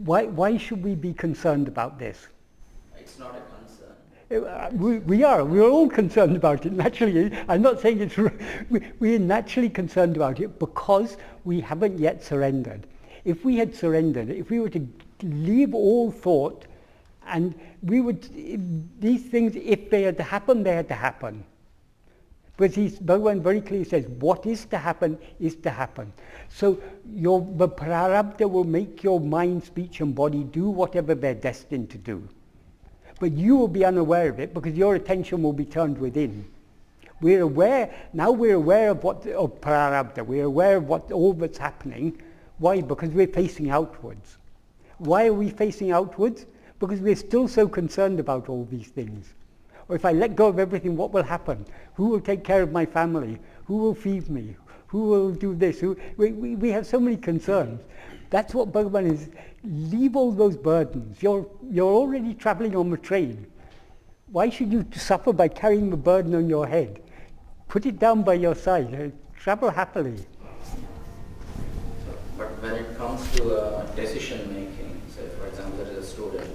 Why should we be concerned about this? It's not a concern. We are all concerned about it, naturally. I'm not saying it's, we are naturally concerned about it because we haven't yet surrendered. If we had surrendered, if we were to leave all thought, and we would, these things, if they had to happen, they had to happen. Because Bhagavan very clearly says, what is to happen is to happen. So the prarabdha will make your mind, speech and body do whatever they're destined to do. But you will be unaware of it because your attention will be turned within. We're aware of of prarabdha, we're aware of all that's happening. Why? Because we're facing outwards. Why are we facing outwards? Because we're still so concerned about all these things. Or if I let go of everything, what will happen? Who will take care of my family? Who will feed me? Who will do this? We have so many concerns. That's what Bhagavan is. Leave all those burdens. You're already traveling on the train. Why should you suffer by carrying the burden on your head? Put it down by your side. Travel happily. But when it comes to decision making, say for example there is a student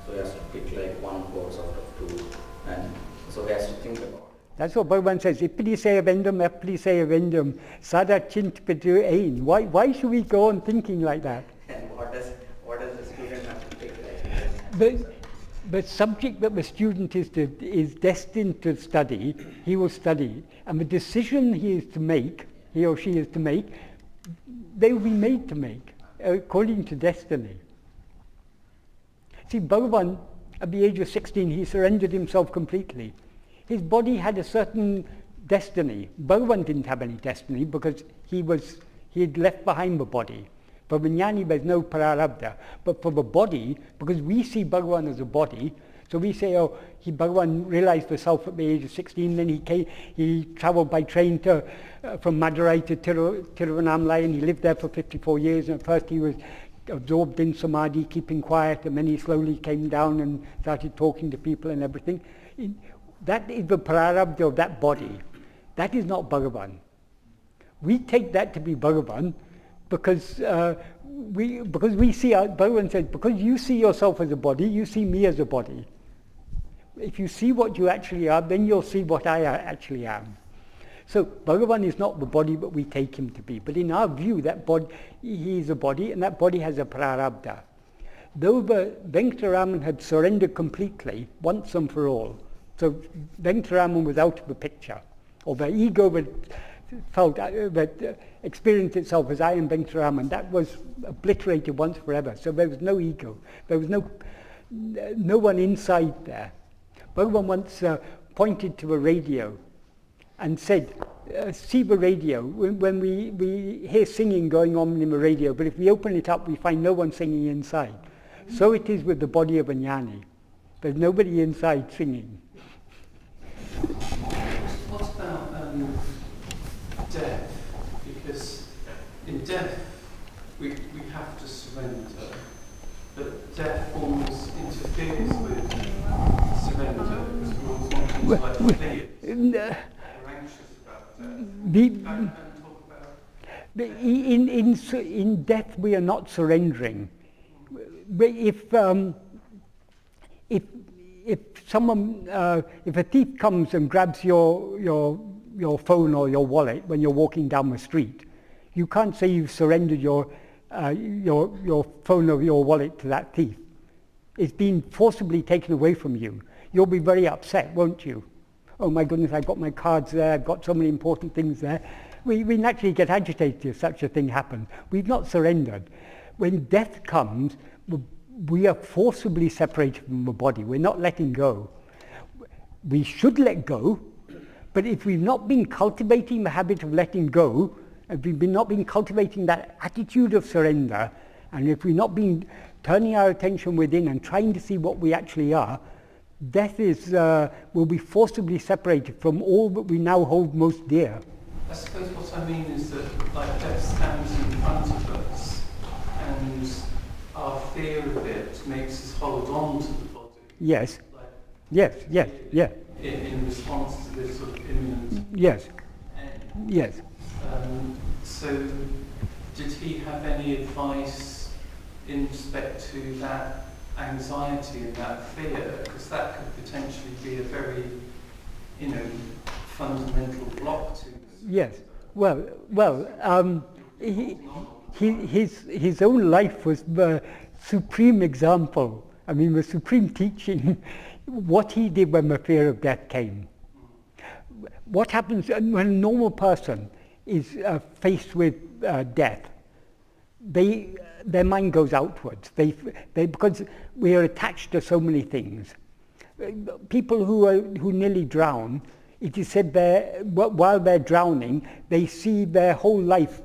who has to pick like one course out of two, and so he has to think about it. That's what Bhagavan says. Ippadisaya vendam, appalisaya vendam, sada chintapadu ain. Why should we go on thinking like that? And what does the student have to pick? Like, the subject that the student is destined to study, he will study, and the decision he or she is to make, they will be made to make according to destiny. See, Bhagavan, at the age of 16, he surrendered himself completely. His body had a certain destiny. Bhagavan didn't have any destiny because he had left behind the body. For the jnani, there's no prarabdha. But for the body, because we see Bhagavan as a body, so we say, Bhagavan realized the self at the age of 16, then he traveled by train from Madurai to Tiruvannamalai, and he lived there for 54 years. And at first he was absorbed in samadhi, keeping quiet, and then he slowly came down and started talking to people and everything. That is the prarabdha of that body. That is not Bhagavan. We take that to be Bhagavan because we see, Bhagavan says, because you see yourself as a body, you see me as a body. If you see what you actually are, then you'll see what I actually am. So Bhagavan is not the body that we take him to be. But in our view, that body, he is a body, and that body has a prarabdha. Though Venkataraman had surrendered completely, once and for all, so Venkataraman was out of the picture, or the ego that experienced itself as I am Venkataraman, that was obliterated once forever. So there was no ego. There was no one inside there. Bhagavan once pointed to a radio and said, see the radio, when we hear singing going on in the radio, but if we open it up, we find no one singing inside. So it is with the body of a jnani. There's nobody inside singing. What about death? Because in death we have to surrender, but death almost interferes with surrender because we always want things like fear. We're anxious about death. Talk about in death we are not surrendering. If someone, if a thief comes and grabs your phone or your wallet when you're walking down the street, You can't say you've surrendered your phone or your wallet to that thief. It's been forcibly taken away from you. You'll be very upset, won't you? Oh my goodness, I've got my cards there, I've got so many important things there. We naturally get agitated if such a thing happens. We've not surrendered. When death comes, we are forcibly separated from the body. We're not letting go. We should let go, but if we've not been cultivating the habit of letting go, if we've not been cultivating that attitude of surrender, and if we've not been turning our attention within and trying to see what we actually are, death will be forcibly separated from all that we now hold most dear. I suppose what I mean is that like death stands in front of us and our fear of it makes us hold on to the body. Yes. Like Yes. in response to this sort of imminent Yes. end. Yes. So did he have any advice in respect to that anxiety and that fear? Because that could potentially be a very, fundamental block to this. Yes. Well. His own life was the supreme example. I mean, the supreme teaching. What he did when the fear of death came. What happens when a normal person is faced with death? Their mind goes outwards. Because we are attached to so many things. People who nearly drown, it is said while they're drowning, they see their whole life,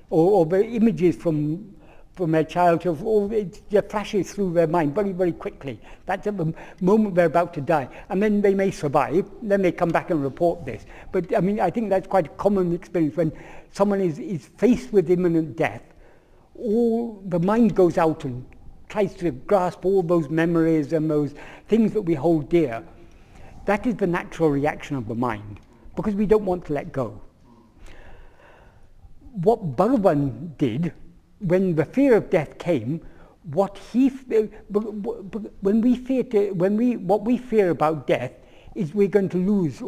or the images from their childhood, it just flashes through their mind very, very quickly. That's at the moment they're about to die. And then they may survive, then they come back and report this. But I mean, I think that's quite a common experience when someone is faced with imminent death. The mind goes out and tries to grasp all those memories and those things that we hold dear. That is the natural reaction of the mind, because we don't want to let go. What Bhagavan did, when the fear of death came, what we fear about death is we're going to lose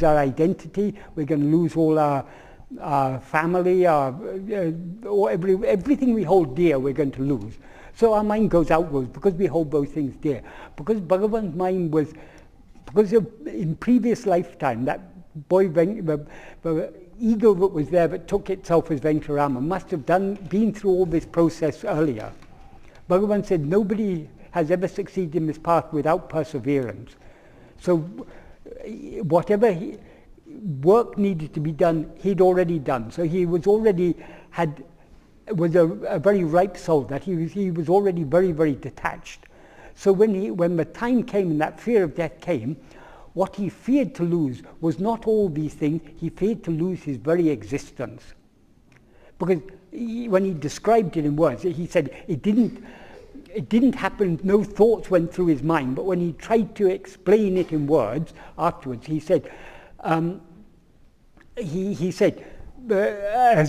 our identity, we're going to lose all our family, everything we hold dear, we're going to lose. So our mind goes outwards because we hold those things dear. Because Bhagavan's mind was, in previous lifetime, that boy, the ego that was there that took itself as Venturama must have been through all this process earlier. Bhagavan said nobody has ever succeeded in this path without perseverance. So whatever work needed to be done, he'd already done. So he was already was a very ripe soul, that he was already very, very detached. So when the time came and that fear of death came, what he feared to lose was not all these things, he feared to lose his very existence. Because when he described it in words, he said it didn't happen, no thoughts went through his mind, but when he tried to explain it in words afterwards, he said, as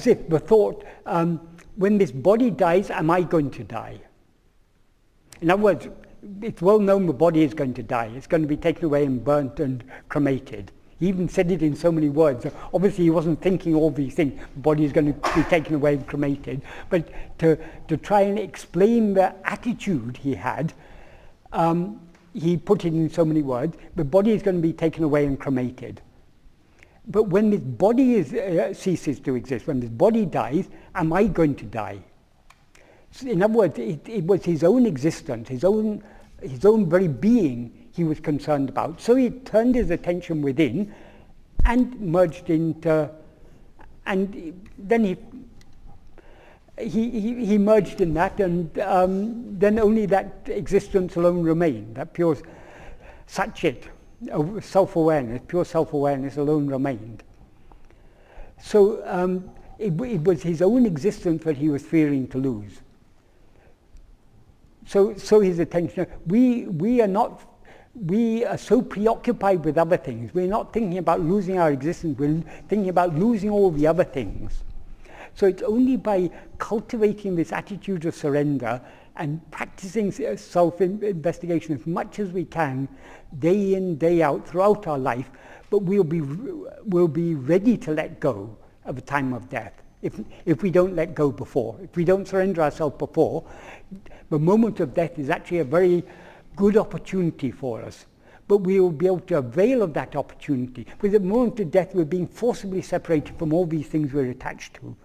if the thought, when this body dies, am I going to die? In other words, it's well known the body is going to die. It's going to be taken away and burnt and cremated. He even said it in so many words. Obviously, he wasn't thinking all these things. The body is going to be taken away and cremated. But to try and explain the attitude he had, he put it in so many words. The body is going to be taken away and cremated. But when this body ceases to exist, when this body dies, am I going to die? So in other words, it was his own existence, his own very being he was concerned about. So he turned his attention within and merged into, and then he merged in that, and then only that existence alone remained, that pure Satchit, self-awareness, pure self-awareness alone remained. So it was his own existence that he was fearing to lose. So his attention, we are so preoccupied with other things. We're not thinking about losing our existence, we're thinking about losing all the other things. So it's only by cultivating this attitude of surrender and practicing self-investigation as much as we can, day in, day out, throughout our life, but we'll be ready to let go at the time of death. if we don't let go before. If we don't surrender ourselves before, the moment of death is actually a very good opportunity for us. But we will be able to avail of that opportunity. With the moment of death, we're being forcibly separated from all these things we're attached to.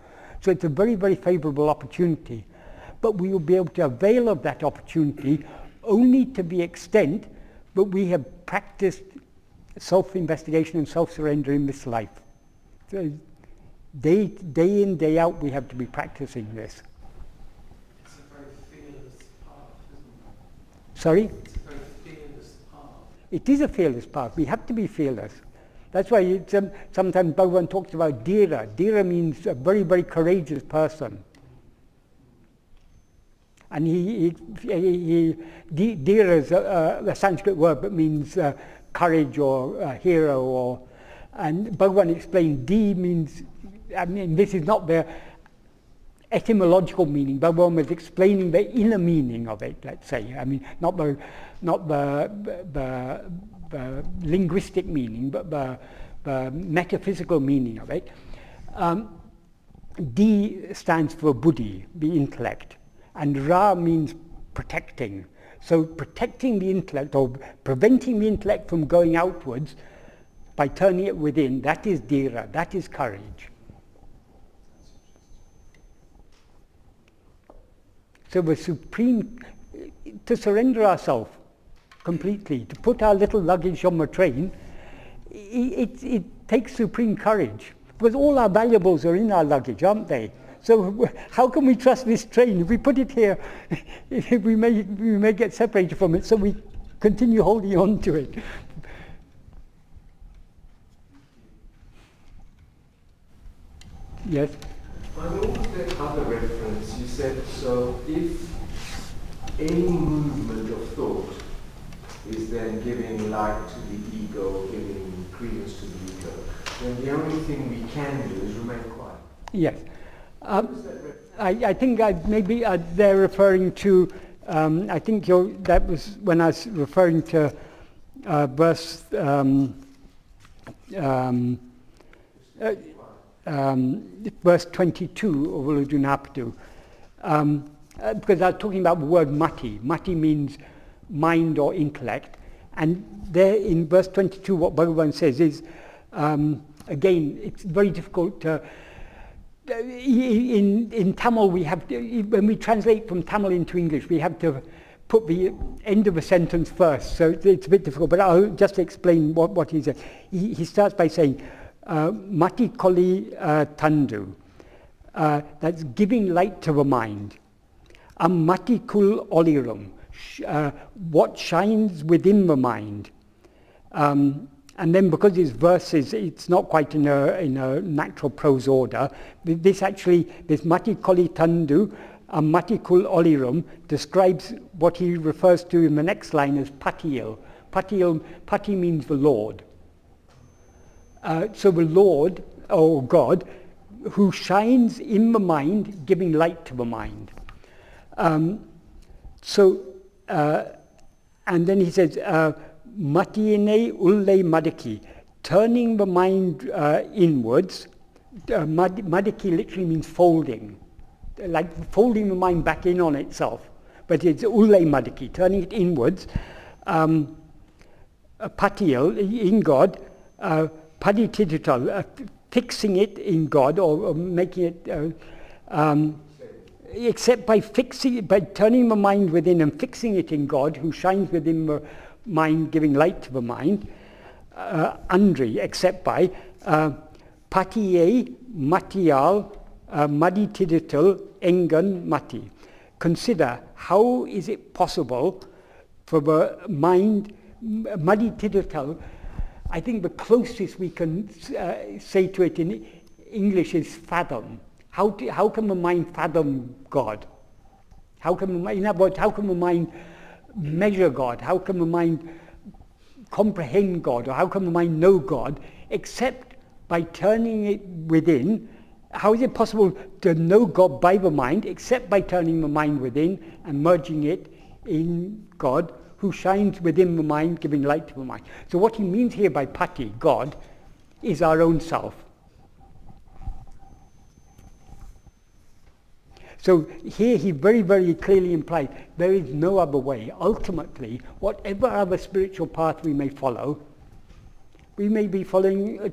So it's a very, very favourable opportunity. But we will be able to avail of that opportunity only to the extent that we have practiced self-investigation and self-surrender in this life. So day in, day out, we have to be practicing this. It's a very fearless path, isn't it? Sorry? It's a very fearless path. It is a fearless path. We have to be fearless. That's why it's, sometimes Bhagavan talks about Dhira. Dhira means a very, very courageous person. And Dhira is a Sanskrit word that means courage or hero. And Bhagavan explained D means, I mean, this is not the etymological meaning. Bhagavan was explaining the inner meaning of it, let's say. I mean, not the linguistic meaning, but the metaphysical meaning of it. D stands for buddhi, the intellect. And Ra means protecting. So protecting the intellect or preventing the intellect from going outwards by turning it within, that is Dhira, that is courage. So the supreme, to surrender ourselves completely, to put our little luggage on the train, it takes supreme courage. Because all our valuables are in our luggage, aren't they? So how can we trust this train? If we put it here, we may get separated from it, so we continue holding on to it. Yes? And what was that other reference? You said, so if any movement of thought is then giving light to the ego, giving credence to the ego, then the only thing we can do is remain quiet. Yes. What was that reference? I think maybe they're referring to, I think that was when I was referring to verse 22 of Ulujunapadu. Because I was talking about the word mati. Mati means mind or intellect. And there in verse 22 what Bhagavan says is, again, it's very difficult to, in Tamil we have to, when we translate from Tamil into English, we have to put the end of a sentence first, so it's a bit difficult, but I'll just explain what he said. He starts by saying, Mati Koli Tandu, that's giving light to the mind. Mati Kul Olirum, what shines within the mind. And then because it's verses, it's not quite in a natural prose order. This Mati Koli Tandu, Mati Kul Olirum, describes what he refers to in the next line as Patiyil. Pati means the Lord. So the Lord, or God, who shines in the mind, giving light to the mind. And then he says, Matiyene ulle madaki, turning the mind inwards. Madaki literally means folding, like folding the mind back in on itself. But it's ulle madaki, turning it inwards. Patiyal, in God. Paditidital, fixing it in God or making it, except by turning the mind within and fixing it in God, who shines within the mind, giving light to the mind. Andri, except by Patiye Matiyal Maditidital Engan Mati. Consider how is it possible for the mind, Maditidital. I think the closest we can say to it in English is fathom. How can the mind fathom God? In other words, how can the mind measure God? How can the mind comprehend God? Or how can the mind know God? Except by turning it within. How is it possible to know God by the mind except by turning the mind within and merging it in God, who shines within the mind, giving light to the mind. So what he means here by Pati, God, is our own self. So here he very, very clearly implies there is no other way. Ultimately, whatever other spiritual path we may follow, we may be following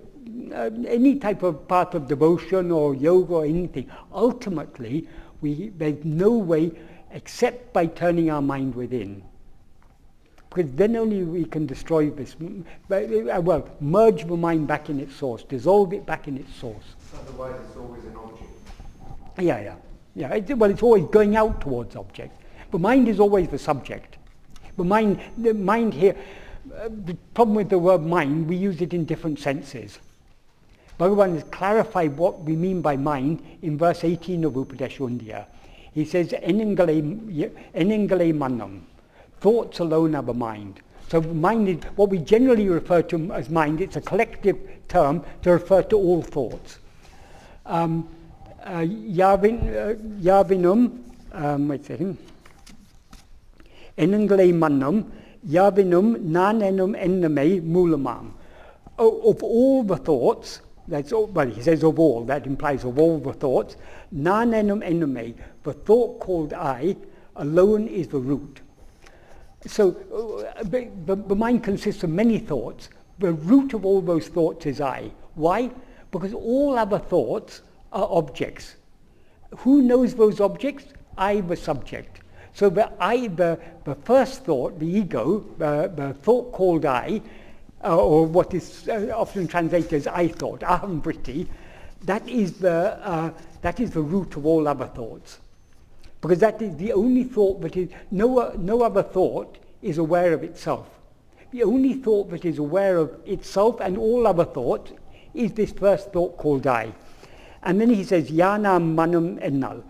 any type of path of devotion or yoga or anything. Ultimately, there's no way except by turning our mind within. Because then only we can destroy this, merge the mind back in its source, dissolve it back in its source. Otherwise, it's always an object. Yeah. It's always going out towards object. But mind is always the subject. The mind here, the problem with the word mind, we use it in different senses. Bhagavan has clarified what we mean by mind in verse 18 of Upadesha. He says, enengale manam. Thoughts alone are the mind. So mind is what we generally refer to as mind. It's a collective term to refer to all thoughts. Yavinum, wait a second. Enengale manam, yavinum nanenum enname mulamam. Of all the thoughts, that's all, well, he says of all, that implies of all the thoughts, nanenum enname, the thought called I, alone is the root. So the mind consists of many thoughts. The root of all those thoughts is I. Why? Because all other thoughts are objects. Who knows those objects? I, the subject. So the first thought, the ego, the thought called I, or what is often translated as I thought, aham vritti, that is the root of all other thoughts. Because that is the only thought that is, no other thought is aware of itself. The only thought that is aware of itself and all other thoughts is this first thought called I. And then he says, yana manam ennal.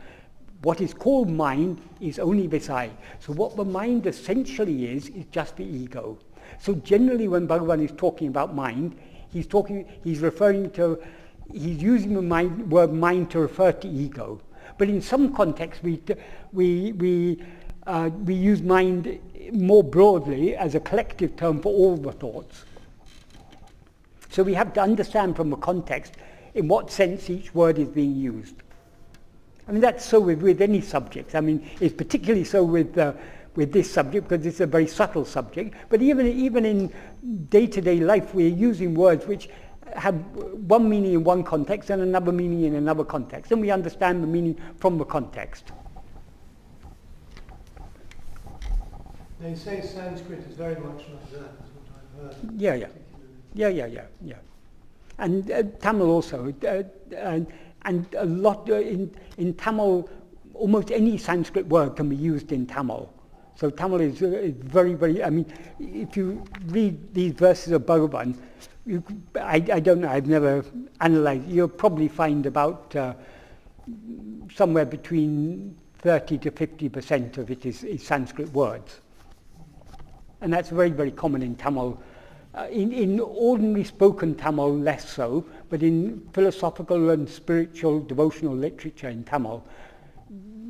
What is called mind is only this I. So what the mind essentially is just the ego. So generally when Bhagavan is talking about mind, he's using the word mind to refer to ego. But in some contexts, we use mind more broadly as a collective term for all the thoughts. So we have to understand from the context in what sense each word is being used. I mean, that's so with any subject. I mean, it's particularly so with this subject because it's a very subtle subject. But even in day-to-day life, we're using words which have one meaning in one context and another meaning in another context, and we understand the meaning from the context. They say Sanskrit is very much like that, is what I've heard. Yeah. And Tamil also, and a lot in Tamil, almost any Sanskrit word can be used in Tamil. So Tamil is very, very, I mean, if you read these verses of Bhagavan, I don't know, I've never analysed, you'll probably find about somewhere between 30 to 50% of it is Sanskrit words. And that's very, very common in Tamil. In ordinary spoken Tamil, less so, but in philosophical and spiritual devotional literature in Tamil,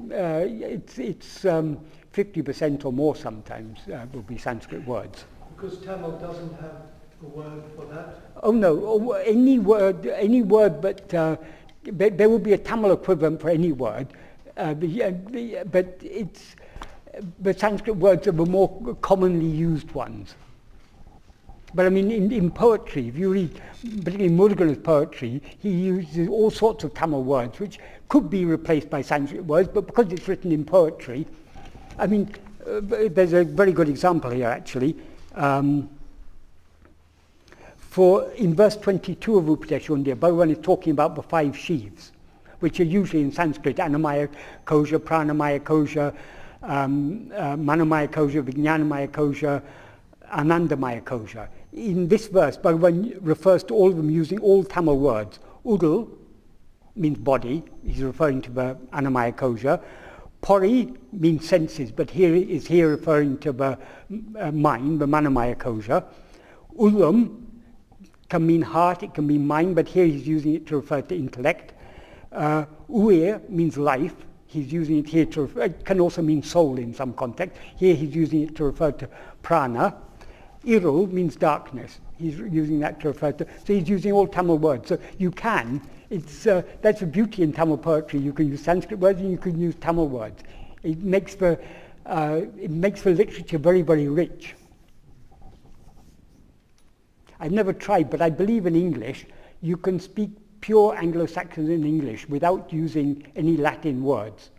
it's 50% or more sometimes will be Sanskrit words. Because Tamil doesn't have a word for that? Oh no, any word, but there will be a Tamil equivalent for any word, but it's the Sanskrit words are the more commonly used ones. But I mean, in poetry, if you read particularly Murugan's poetry, he uses all sorts of Tamil words which could be replaced by Sanskrit words, but because it's written in poetry, I mean, there's a very good example here actually. In verse 22 of Upadesha, Bhagavan is talking about the 5 sheaves, which are usually in Sanskrit, Annamaya Kosha, Pranamaya Kosha, Manomaya Kosha, Vijnanamaya Kosha, Anandamaya Kosha. In this verse, Bhagavan refers to all of them using all Tamil words. Udal means body, he's referring to the Annamaya Kosha. Pori means senses, but here referring to the mind, the Manomaya Kosha. Ulam can mean heart, it can mean mind, but here he's using it to refer to intellect. Uir means life, he's using it here to refer, it can also mean soul in some context. Here he's using it to refer to prana. Irul means darkness. He's using that to refer to. So he's using all Tamil words. So you can. That's the beauty in Tamil poetry. You can use Sanskrit words and you can use Tamil words. It makes for literature very, very rich. I've never tried, but I believe in English you can speak pure Anglo-Saxon in English without using any Latin words.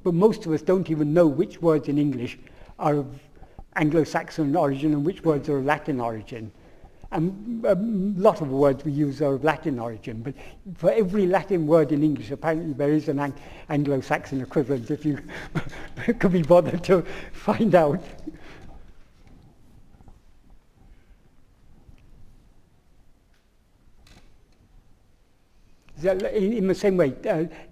But most of us don't even know which words in English are of Anglo-Saxon origin and which words are of Latin origin. And a lot of words we use are of Latin origin, but for every Latin word in English, apparently there is an Anglo-Saxon equivalent if you could be bothered to find out. In the same way,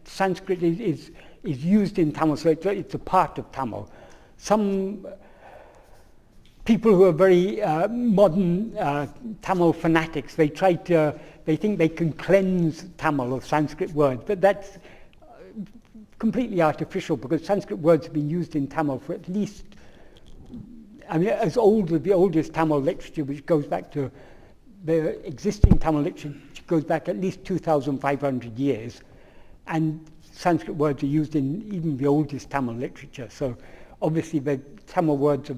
Sanskrit is used in Tamil, so it's a part of Tamil. Some people who are very modern Tamil fanatics, they think they can cleanse Tamil of Sanskrit words, but that's completely artificial because Sanskrit words have been used in Tamil for at least, I mean, as old as the oldest Tamil literature, which goes back to the existing Tamil literature, which goes back at least 2,500 years, and Sanskrit words are used in even the oldest Tamil literature. So obviously the Tamil words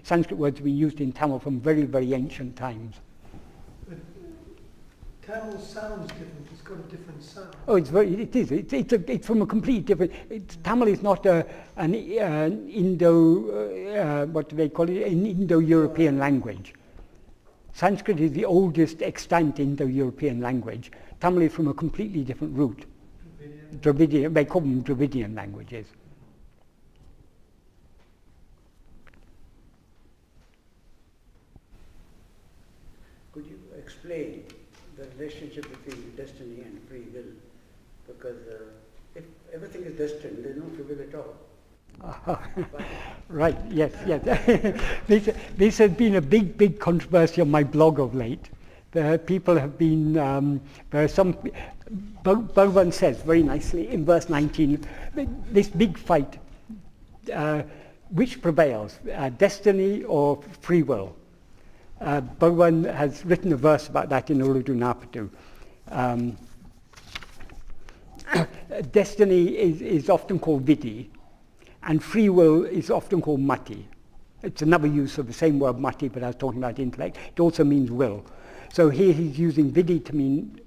Sanskrit words have been used in Tamil from very, very ancient times. But Tamil sounds different. It's got a different sound. Oh, it is. It's from a completely different. Tamil is not an what do they call it? An Indo-European language. Sanskrit is the oldest extant Indo-European language. Tamil is from a completely different root. Dravidian. They call them Dravidian languages. Could you explain the relationship between destiny and free will? Because if everything is destined, there's no free will at all. Right, yes. This has been a big controversy on my blog of late. People have been, there are some, Bhagavan says very nicely in verse 19, this big fight, which prevails, destiny or free will? Bhagavan has written a verse about that in Uludu Napatu. Destiny is often called Vidhi, and free will is often called Mati. It's another use of the same word Mati, but I was talking about intellect. It also means will. So here he's using Vidhi to mean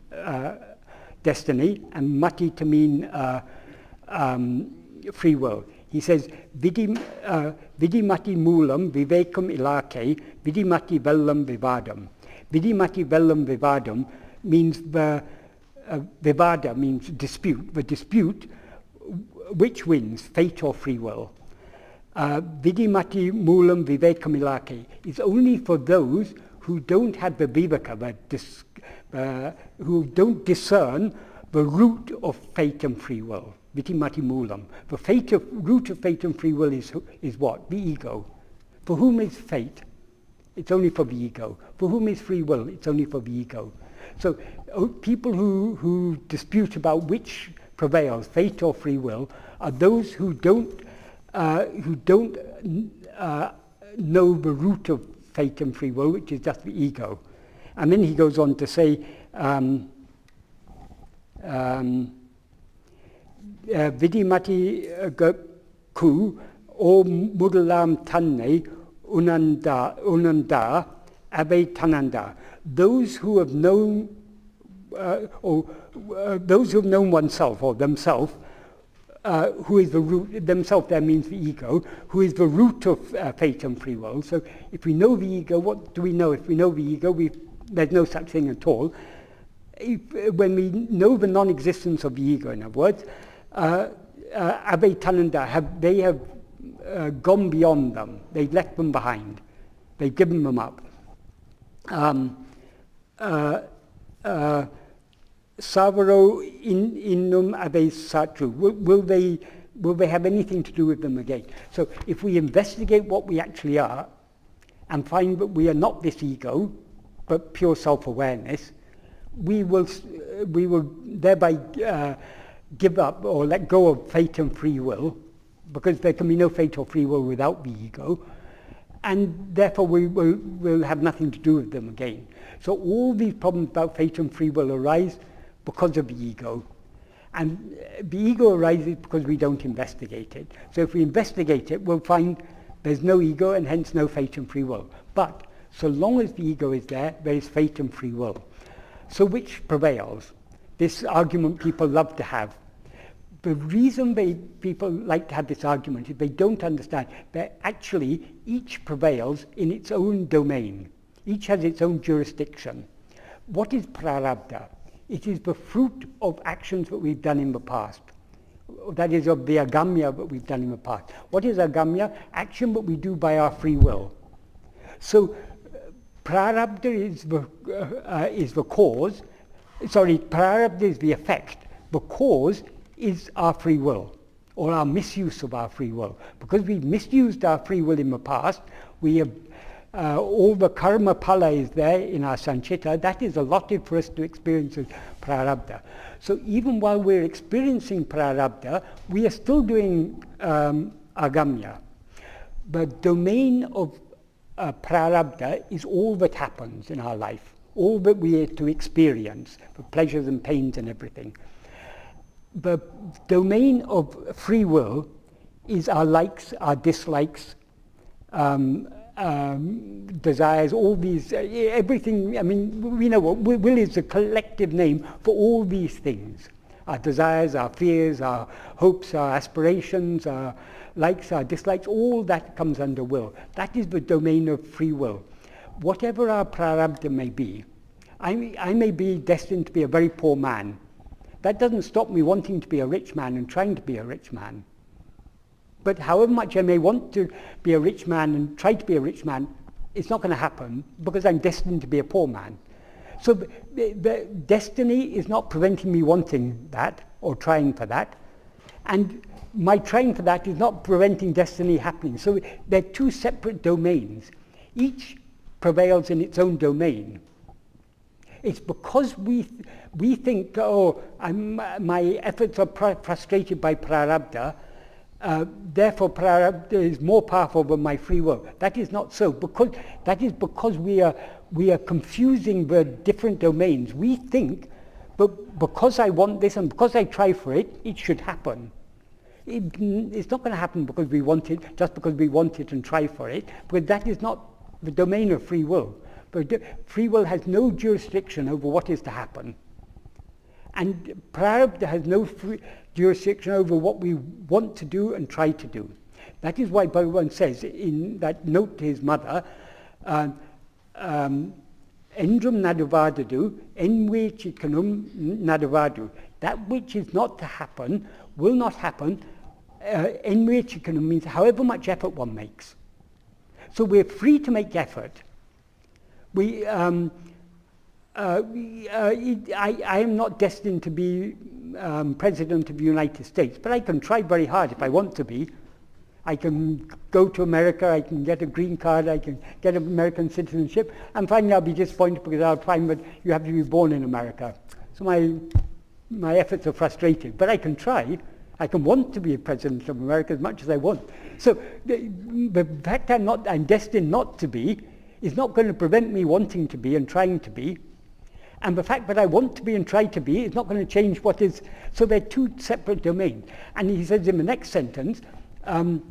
destiny and Mati to mean free will. He says, Vidhi mati moolam vivekam ilake, vidhi mati vellam vivadam. Vidhi mati vellam vivadam means vivada means dispute. The dispute, which wins, fate or free will. Vidhi mati moolam vivekam ilake is only for those who don't have the viveka, who don't discern the root of fate and free will. Vidhi mati moolam. The root of fate and free will is what? The ego. For whom is fate? It's only for the ego. For whom is free will? It's only for the ego. So people who dispute about which prevails, fate or free will, are those who don't know the root of fate and free will, which is just the ego. And then he goes on to say, Vidhi mati ku o mudalam tanne unanda abe tananda. Those who have known those who have known oneself or themselves, who is the root, themselves there means the ego, who is the root of fate and free will. So if we know the ego, what do we know? If we know the ego, there's no such thing at all. When we know the non-existence of the ego, in other words, Abe Tananda, they have gone beyond them. They've left them behind. They've given them up. Savaro innum abe satru. Will they have anything to do with them again? So if we investigate what we actually are and find that we are not this ego, but pure self-awareness, we will thereby give up or let go of fate and free will, because there can be no fate or free will without the ego, and therefore we'll have nothing to do with them again. So all these problems about fate and free will arise because of the ego. And the ego arises because we don't investigate it. So if we investigate it, we'll find there's no ego and hence no fate and free will. But so long as the ego is there, there is fate and free will. So which prevails? This argument people love to have. The reason people like to have this argument is they don't understand that actually each prevails in its own domain. Each has its own jurisdiction. What is prarabdha? It is the fruit of actions that we've done in the past. That is, of the agamya that we've done in the past. What is agamya? Action that we do by our free will. So prarabdha is the cause. Sorry, prarabdha is the effect. The cause is our free will, or our misuse of our free will. Because we've misused our free will in the past, we have all the karma pala is there in our sanchita. That is allotted for us to experience as prarabdha. So even while we're experiencing prarabdha, we are still doing agamya. The domain of prarabdha is all that happens in our life, all that we are to experience, the pleasures and pains and everything. The domain of free will is our likes, our dislikes, desires, all these, everything. I mean, we know what will is a collective name for all these things. Our desires, our fears, our hopes, our aspirations, our likes, our dislikes, all that comes under will. That is the domain of free will. Whatever our prarabdha may be, I may be destined to be a very poor man. That doesn't stop me wanting to be a rich man and trying to be a rich man. But however much I may want to be a rich man and try to be a rich man, it's not going to happen because I'm destined to be a poor man. So the destiny is not preventing me wanting that or trying for that. And my trying for that is not preventing destiny happening. So they're two separate domains. Each prevails in its own domain. It's because we think, my efforts are frustrated by prarabdha, therefore prarabdha is more powerful than my free will. That is not so. That is because we are confusing the different domains. We think, but because I want this and because I try for it, it should happen. It's not going to happen because we want it, just because we want it and try for it, because that is not the domain of free will. But free will has no jurisdiction over what is to happen. And prarabdha has no jurisdiction over what we want to do and try to do. That is why Bhagavan says in that note to his mother, Endrum nadavadadu, enve chikanum nadavadu. That which is not to happen will not happen. Enve chikanum means however much effort one makes. So we're free to make effort. I am not destined to be President of the United States, but I can try very hard if I want to be. I can go to America, I can get a green card, I can get American citizenship, and finally I'll be disappointed because I'll find that you have to be born in America. So my efforts are frustrated, but I can try. I can want to be a President of America as much as I want. So the fact I'm destined not to be is not going to prevent me wanting to be and trying to be. And the fact that I want to be and try to be is not going to change what is. So they're two separate domains. And he says in the next sentence, Nadapadu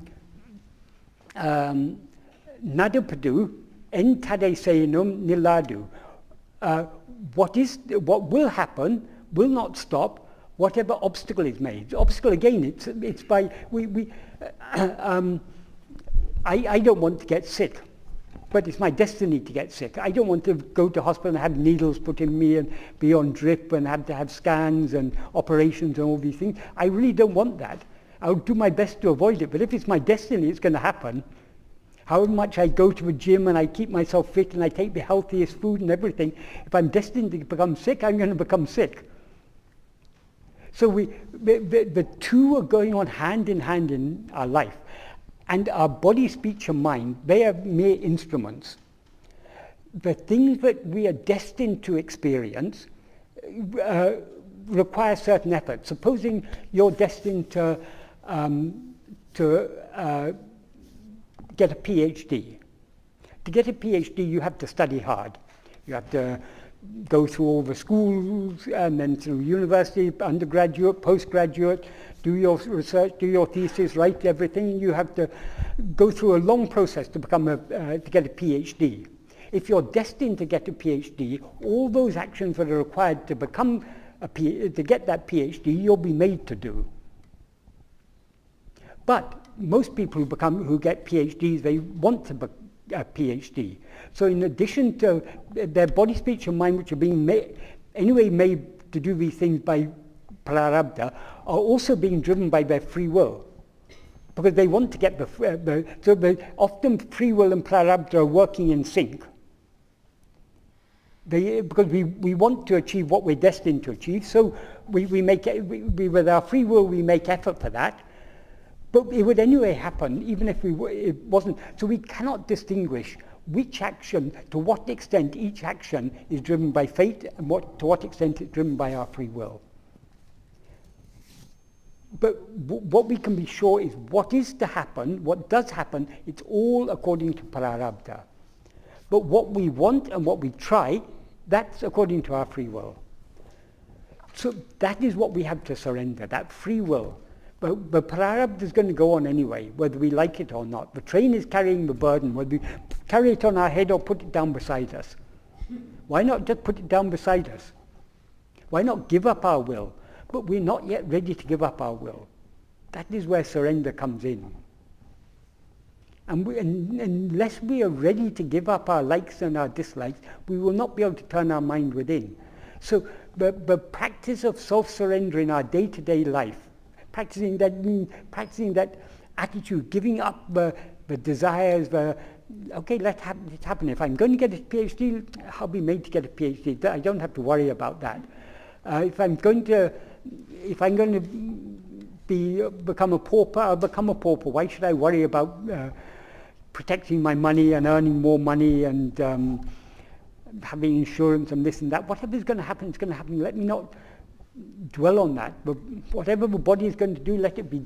entade seinum niladu. What will happen will not stop whatever obstacle is made. The obstacle again, it's by I don't want to get sick. But it's my destiny to get sick. I don't want to go to hospital and have needles put in me and be on drip and have to have scans and operations and all these things. I really don't want that. I'll do my best to avoid it. But if it's my destiny, it's going to happen. However much I go to the gym and I keep myself fit and I take the healthiest food and everything, if I'm destined to become sick, I'm going to become sick. So the two are going on hand in our life. And our body, speech and mind, they are mere instruments. The things that we are destined to experience require certain effort. Supposing you're destined to get a PhD, To get a PhD, you have to study hard. You have to go through all the schools and then through university, undergraduate, postgraduate, do your research, do your thesis, write everything. You have to go through a long process to become to get a PhD. If you're destined to get a PhD, all those actions that are required to become to get that PhD, you'll be made to do. But most people who get PhDs, they want to be a PhD. So in addition to their body, speech and mind, which are being made to do these things by prarabdha, are also being driven by their free will. Because they want to get often free will and prarabdha are working in sync. Because we want to achieve what we're destined to achieve, so we with our free will we make effort for that. But it would anyway happen, even if it wasn't. So we cannot distinguish which action, to what extent each action is driven by fate, and to what extent it's driven by our free will. But what we can be sure is what is to happen, what does happen, it's all according to prarabdha. But what we want and what we try, that's according to our free will. So that is what we have to surrender, that free will. But prarabdha is going to go on anyway, whether we like it or not. The train is carrying the burden, whether we carry it on our head or put it down beside us. Why not just put it down beside us? Why not give up our will? But we're not yet ready to give up our will. That is where surrender comes in. And unless we are ready to give up our likes and our dislikes, we will not be able to turn our mind within. So the practice of self-surrender in our day-to-day life, practicing that attitude, giving up the desires, okay, let it happen. If I'm going to get a PhD, I'll be made to get a PhD. I don't have to worry about that. If I'm going to become a pauper, I'll become a pauper. Why should I worry about protecting my money and earning more money and having insurance and this and that? Whatever is going to happen, it's going to happen. Let me not dwell on that. But whatever the body is going to do, let it be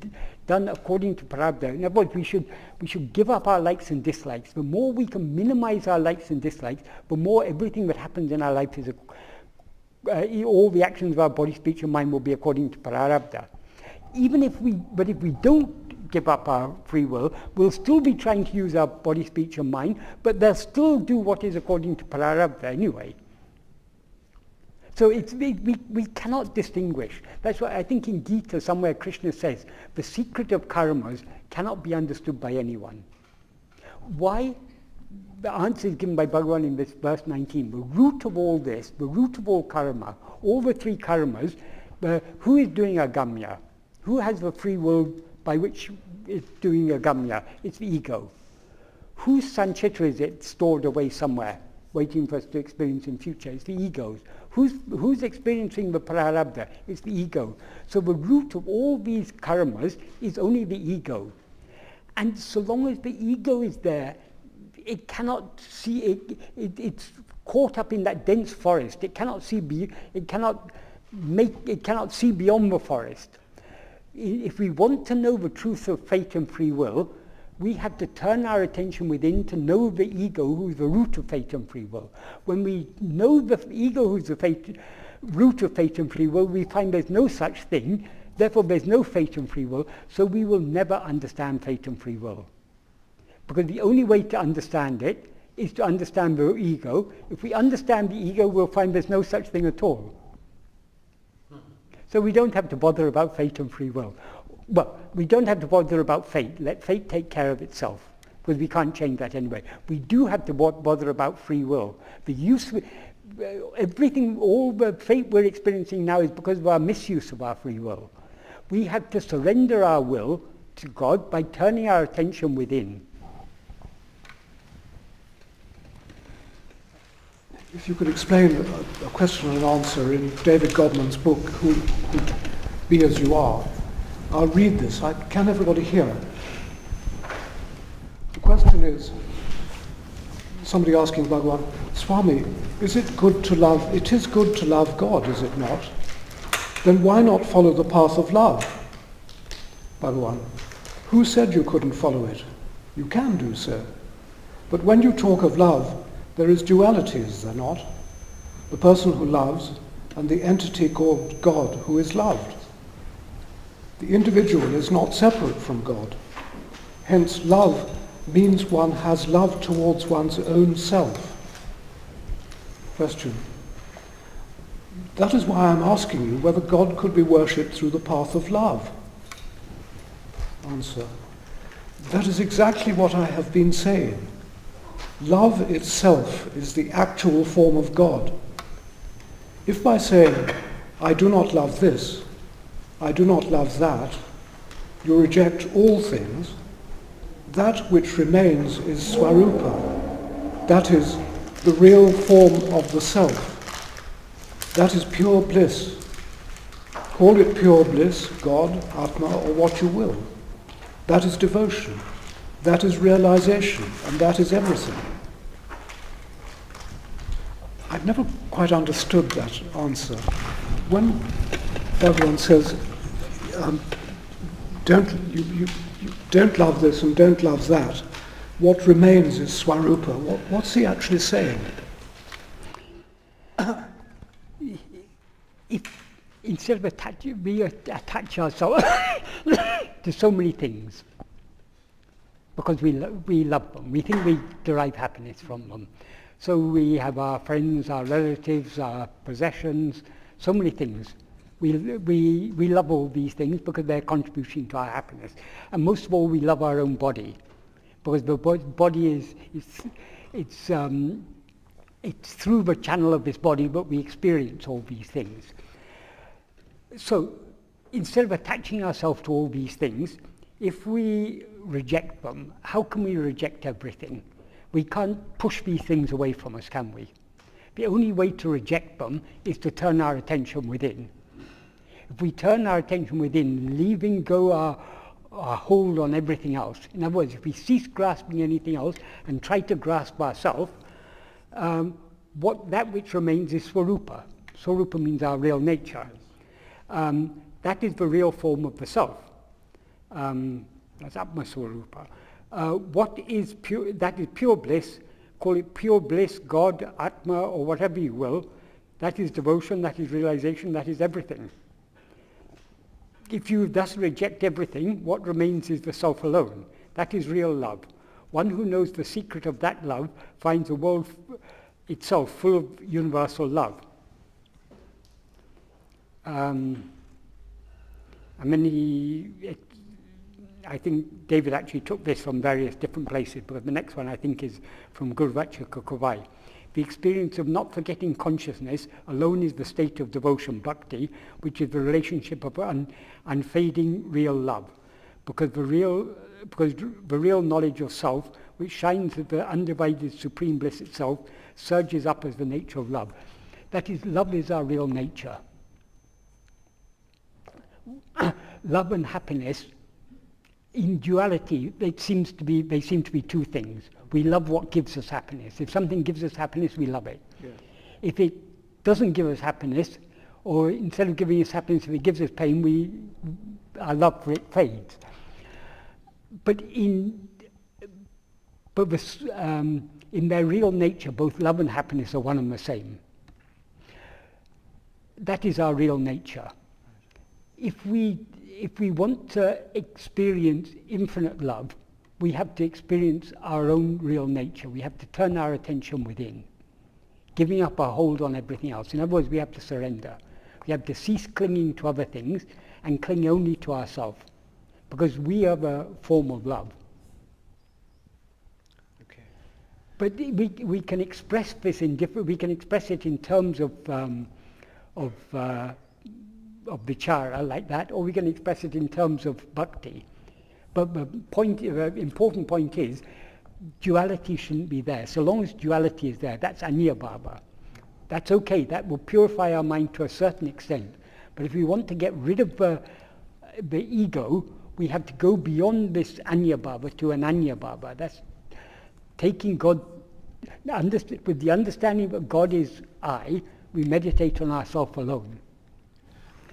done according to prarabdha. In other words, we should give up our likes and dislikes. The more we can minimize our likes and dislikes, the more everything that happens in our life is all the actions of our body, speech and mind will be according to prarabdha. If we don't give up our free will, we'll still be trying to use our body, speech and mind, but they'll still do what is according to prarabdha anyway. So we cannot distinguish. That's why I think in Gita somewhere Krishna says, the secret of karmas cannot be understood by anyone. Why? The answer is given by Bhagavan in this verse 19. The root of all this, the root of all karma, all the three karmas, who is doing agamya? Who has the free will by which it's doing agamya? It's the ego. Whose sanchitra is it stored away somewhere, waiting for us to experience in future? It's the egos. Who's experiencing the prarabdha? It's the ego. So the root of all these karmas is only the ego. And so long as the ego is there, it cannot see it. It's caught up in that dense forest. It cannot see. It cannot see beyond the forest. If we want to know the truth of fate and free will, we have to turn our attention within to know the ego, who's the root of fate and free will. When we know the ego, who's the root of fate and free will, we find there's no such thing. Therefore, there's no fate and free will. So we will never understand fate and free will. Because the only way to understand it is to understand the ego. If we understand the ego, we'll find there's no such thing at all. So we don't have to bother about fate and free will. Well, we don't have to bother about fate. Let fate take care of itself, because we can't change that anyway. We do have to bother about free will. Everything, all the fate we're experiencing now is because of our misuse of our free will. We have to surrender our will to God by turning our attention within. If you could explain a question and answer in David Godman's book, Who Be As You Are. I'll read this. Can everybody hear it? The question is, somebody asking Bhagavan, Swami, is it good to love? It is good to love God, is it not? Then why not follow the path of love? Bhagavan, who said you couldn't follow it? You can do so. But when you talk of love, there is duality, is there not? The person who loves and the entity called God who is loved. The individual is not separate from God. Hence, love means one has love towards one's own self. Question. That is why I'm asking you whether God could be worshipped through the path of love. Answer. That is exactly what I have been saying. Love itself is the actual form of God. If by saying, I do not love this, I do not love that, you reject all things, that which remains is Swarupa. That is the real form of the self. That is pure bliss. Call it pure bliss, God, Atma, or what you will. That is devotion. That is realization, and that is everything. I've never quite understood that answer. When everyone says, don't love this and don't love that, what remains is Swarupa. What's he actually saying? If instead of we attach ourselves to so many things because we love them, we think we derive happiness from them. So we have our friends, our relatives, our possessions, so many things. We love all these things because they're contributing to our happiness. And most of all, we love our own body because the body it's through the channel of this body that we experience all these things. So instead of attaching ourselves to all these things, if we reject them, how can we reject everything? We can't push these things away from us, can we? The only way to reject them is to turn our attention within. If we turn our attention within, leaving go our hold on everything else, in other words, if we cease grasping anything else and try to grasp ourselves, that which remains is Swarupa. Swarupa means our real nature. That is the real form of the self. That's Atma Swarupa. What is pure? That is pure bliss. Call it pure bliss, God, Atma, or whatever you will. That is devotion, that is realization, that is everything. If you thus reject everything, what remains is the self alone. That is real love. One who knows the secret of that love finds the world itself full of universal love. I think David actually took this from various different places, but the next one I think is from Gurvachaka Kavai. The experience of not forgetting consciousness alone is the state of devotion, bhakti, which is the relationship of unfading real love. Because the real knowledge of self, which shines as the undivided supreme bliss itself, surges up as the nature of love. That is, love is our real nature. Love and happiness, in duality, they seem to be two things. We love what gives us happiness. If something gives us happiness, we love it. Yeah. If it doesn't give us happiness, or instead of giving us happiness, if it gives us pain, our love for it fades. But in their real nature, both love and happiness are one and the same. That is our real nature. If we want to experience infinite love, we have to experience our own real nature. We have to turn our attention within, giving up our hold on everything else. In other words, we have to surrender. We have to cease clinging to other things and cling only to ourselves, because we are the form of love. Okay. But we can express this in different. We can express it in terms of vichara like that, or we can express it in terms of bhakti. But the important point is, duality shouldn't be there. So long as duality is there, that's Anyabhava. That's okay, that will purify our mind to a certain extent. But if we want to get rid of the ego, we have to go beyond this Anyabhava to an Anyabhava. That's taking God, with the understanding that God is I, we meditate on ourself alone.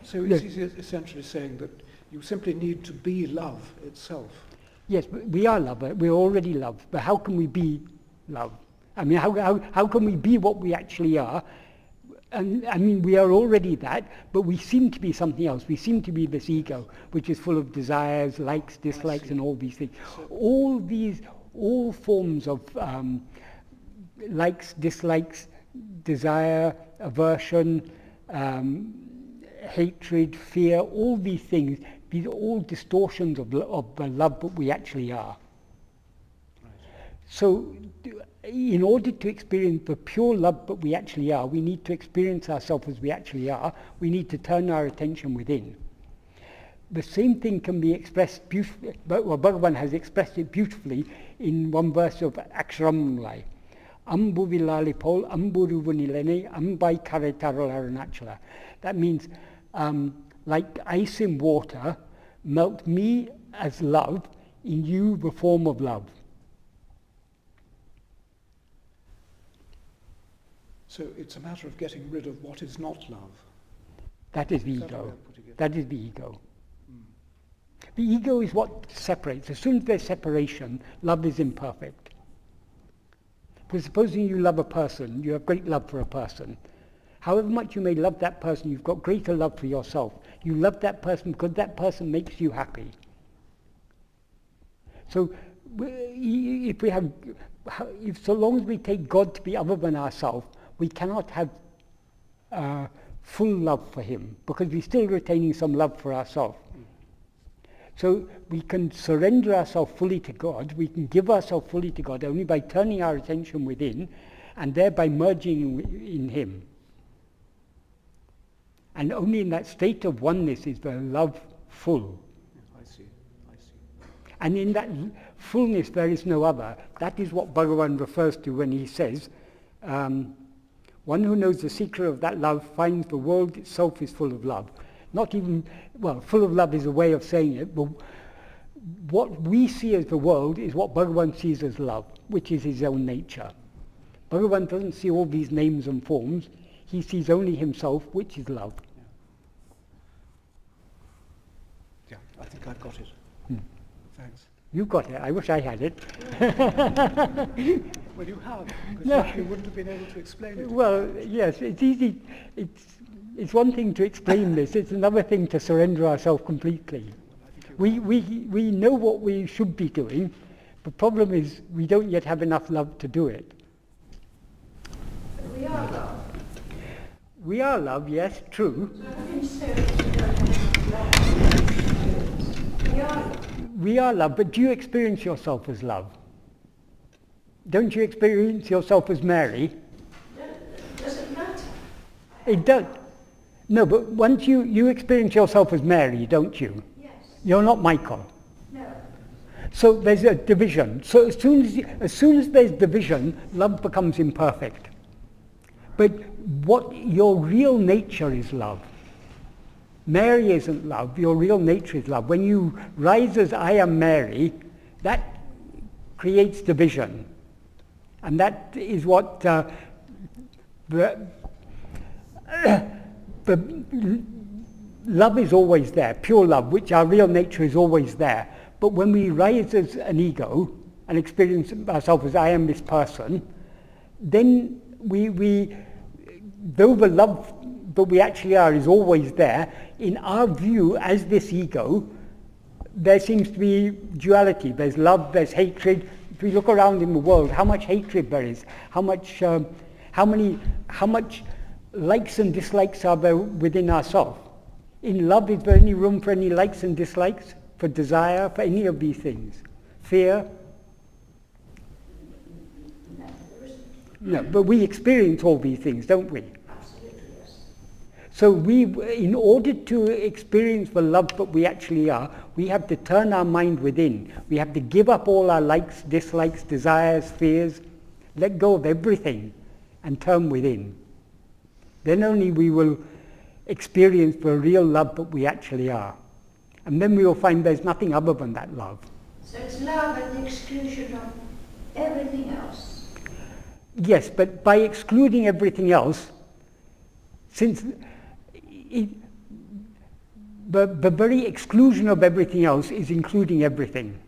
So he's essentially saying that you simply need to be love itself. Yes, but we are love. We're already love. But how can we be love. I mean, how can we be what we actually are? And I mean, we are already that, but we seem to be something else. We seem to be this ego, which is full of desires, likes, dislikes, and all these things. All forms of likes, dislikes, desire, aversion, hatred, fear, all these things, these are all distortions of the love that we actually are. So, in order to experience the pure love that we actually are, we need to experience ourselves as we actually are. We need to turn our attention within. The same thing can be expressed beautifully, well, Bhagavan has expressed it beautifully in one verse of Aksharamulai. Ambu Vilalipol, Amburu Vunilene, Ambai Karetarol Arunachala. That means, like ice in water, melt me as love, in you the form of love. So it's a matter of getting rid of what is not love. That is the Is that the way ego. of putting it? That is the ego. The ego is what separates. As soon as there's separation, love is imperfect. Because supposing you love a person, you have great love for a person. However much you may love that person, you've got greater love for yourself. You love that person because that person makes you happy. So, so long as we take God to be other than ourselves, we cannot have full love for him, because we're still retaining some love for ourselves. So we can surrender ourselves fully to God, we can give ourselves fully to God only by turning our attention within and thereby merging in him. And only in that state of oneness is the love full. I see. And in that fullness there is no other. That is what Bhagavan refers to when he says, one who knows the secret of that love finds the world itself is full of love. Not even, well, full of love is a way of saying it, but what we see as the world is what Bhagavan sees as love, which is his own nature. Bhagavan doesn't see all these names and forms, he sees only himself, which is love. Yeah, I think I've got it. Thanks. You got it, I wish I had it. Well, you have, No. because you wouldn't have been able to explain it. Well, yes, it's easy. It's one thing to explain this, it's another thing to surrender ourselves completely. We know what we should be doing. The problem is we don't yet have enough love to do it. We are love. We are love, yes, true. So having said we don't have love, we are love. We are love, but do you experience yourself as love? Don't you experience yourself as Mary? Does it matter? It does. No, but once you experience yourself as Mary, don't you? Yes. You're not Michael. No. So there's a division. So as soon as there's division, love becomes imperfect. But what your real nature is love. Mary isn't love, your real nature is love. When you rise as I am Mary, that creates division. And that is what the love is always there, pure love, which our real nature is always there. But when we rise as an ego and experience ourselves as I am this person, then though the love that we actually are is always there, in our view as this ego, there seems to be duality. There's love, there's hatred. If we look around in the world, how much hatred there is, how much likes and dislikes are there within ourselves. In love, is there any room for any likes and dislikes, for desire, for any of these things? Fear? No, there isn't. No, but we experience all these things, don't we? Absolutely, yes. So in order to experience the love that we actually are, we have to turn our mind within. We have to give up all our likes, dislikes, desires, fears, let go of everything and turn within. Then only we will experience the real love that we actually are. And then we will find there's nothing other than that love. So it's love at the exclusion of everything else. Yes, but by excluding everything else, since the very exclusion of everything else is including everything.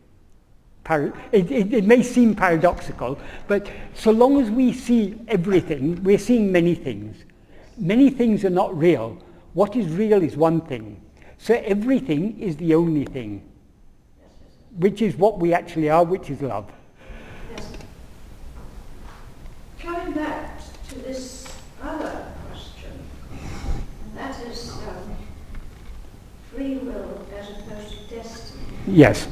It may seem paradoxical, but so long as we see everything, we're seeing many things. Many things are not real. What is real is one thing. So everything is the only thing, which is what we actually are, which is love. Yes. Coming back to this other question, and that is free will as opposed to destiny. Yes.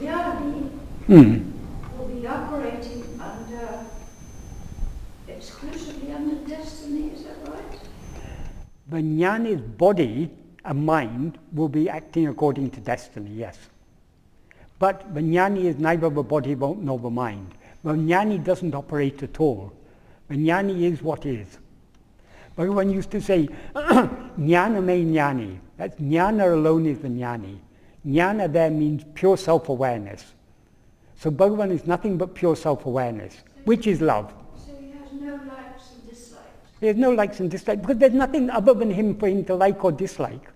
Jnani Mm. will be operating exclusively under destiny, is that right? The jnani's body and mind will be acting according to destiny, yes. But the jnani is neither the body nor the mind. The jnani doesn't operate at all. The jnani is what is. Bhagavan used to say, jnana me jnani. That's jnana alone is the jnani. Jnana there means pure self-awareness. So Bhagavan is nothing but pure self-awareness, which is love. So he has no likes and dislikes. He has no likes and dislikes, because there's nothing other than him for him to like or dislike.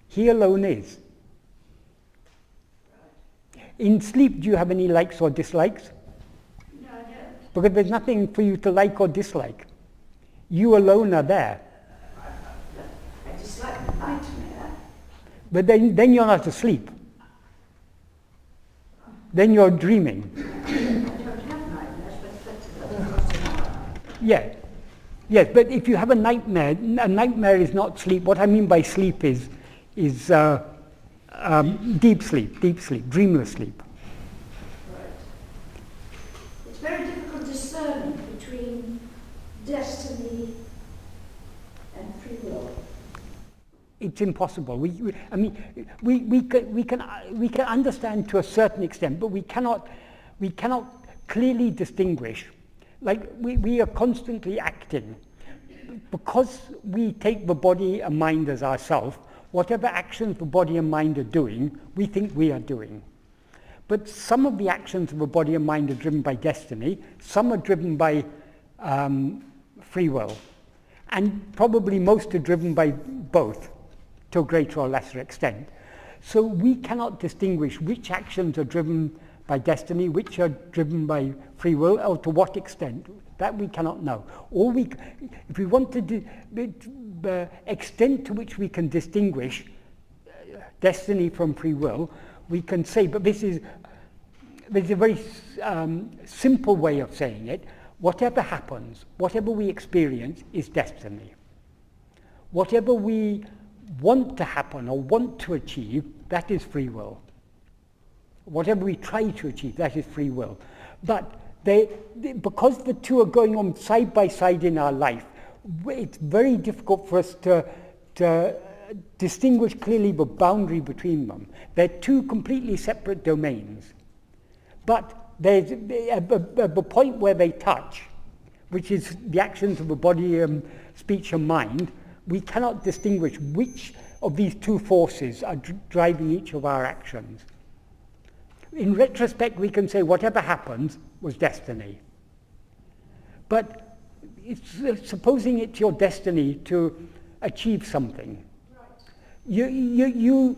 He alone is. In sleep, do you have any likes or dislikes? No, I don't. Because there's nothing for you to like or dislike. You alone are there. I dislike the nightmare. But then you're not asleep. Then you're dreaming. I don't have nightmares, but that's enough. Yeah. Yes, but if you have a nightmare is not sleep. What I mean by sleep is deep sleep, dreamless sleep. Right. It's very difficult discerning between destiny and free will. It's impossible. We can understand to a certain extent, but we cannot clearly distinguish. Like we are constantly acting. Because we take the body and mind as ourself, whatever actions the body and mind are doing, we think we are doing. But some of the actions of the body and mind are driven by destiny, some are driven by free will, and probably most are driven by both, to a greater or lesser extent. So we cannot distinguish which actions are driven by destiny, which are driven by free will, or to what extent. That we cannot know. If we want to the extent to which we can distinguish destiny from free will, we can say, but there's a very simple way of saying it. Whatever happens, whatever we experience is destiny. Whatever we want to happen or want to achieve, that is free will. Whatever we try to achieve, that is free will. But because the two are going on side by side in our life, it's very difficult for us to distinguish clearly the boundary between them. They're two completely separate domains. But there's the point where they touch, which is the actions of the body, speech and mind, we cannot distinguish which of these two forces are driving each of our actions. In retrospect, we can say whatever happens was destiny. But supposing it's your destiny to achieve something, you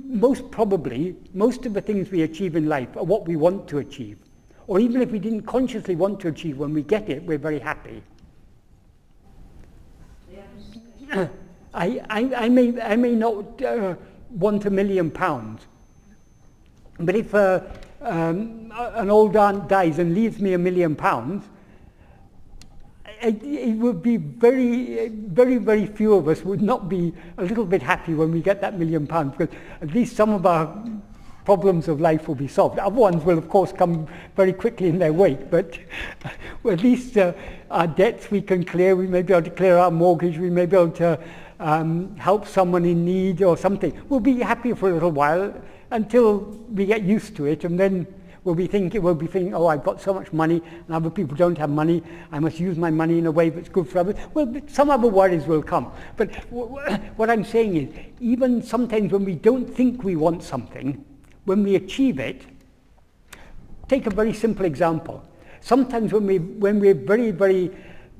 most probably, most of the things we achieve in life are what we want to achieve. Or even if we didn't consciously want to achieve, when we get it, we're very happy. I may not want £1 million, but if an old aunt dies and leaves me £1 million, it would be very, very, very few of us would not be a little bit happy when we get that £1 million, because at least some of our problems of life will be solved. Other ones will, of course, come very quickly in their wake, but at least our debts we can clear. We may be able to clear our mortgage. We may be able to help someone in need or something. We'll be happy for a little while until we get used to it, and then we'll be thinking, oh, I've got so much money, and other people don't have money. I must use my money in a way that's good for others. Well, some other worries will come. But what I'm saying is, even sometimes when we don't think we want something, when we achieve it, take a very simple example. Sometimes when we're very, very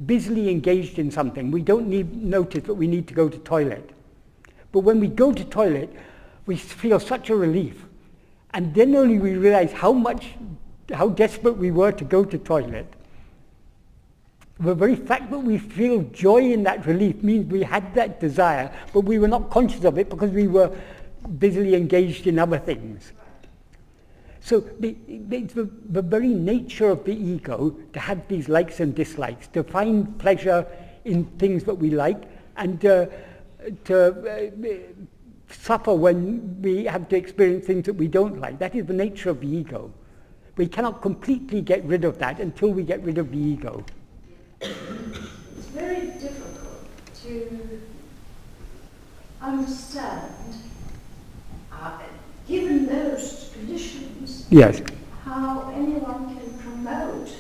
busily engaged in something, we don't notice that we need to go to toilet. But when we go to toilet, we feel such a relief. And then only we realize how desperate we were to go to toilet. The very fact that we feel joy in that relief means we had that desire, but we were not conscious of it because we were busily engaged in other things. So it's the very nature of the ego to have these likes and dislikes, to find pleasure in things that we like, and to suffer when we have to experience things that we don't like. That is the nature of the ego. We cannot completely get rid of that until we get rid of the ego. It's very difficult to understand, given those conditions, Yes. how anyone can promote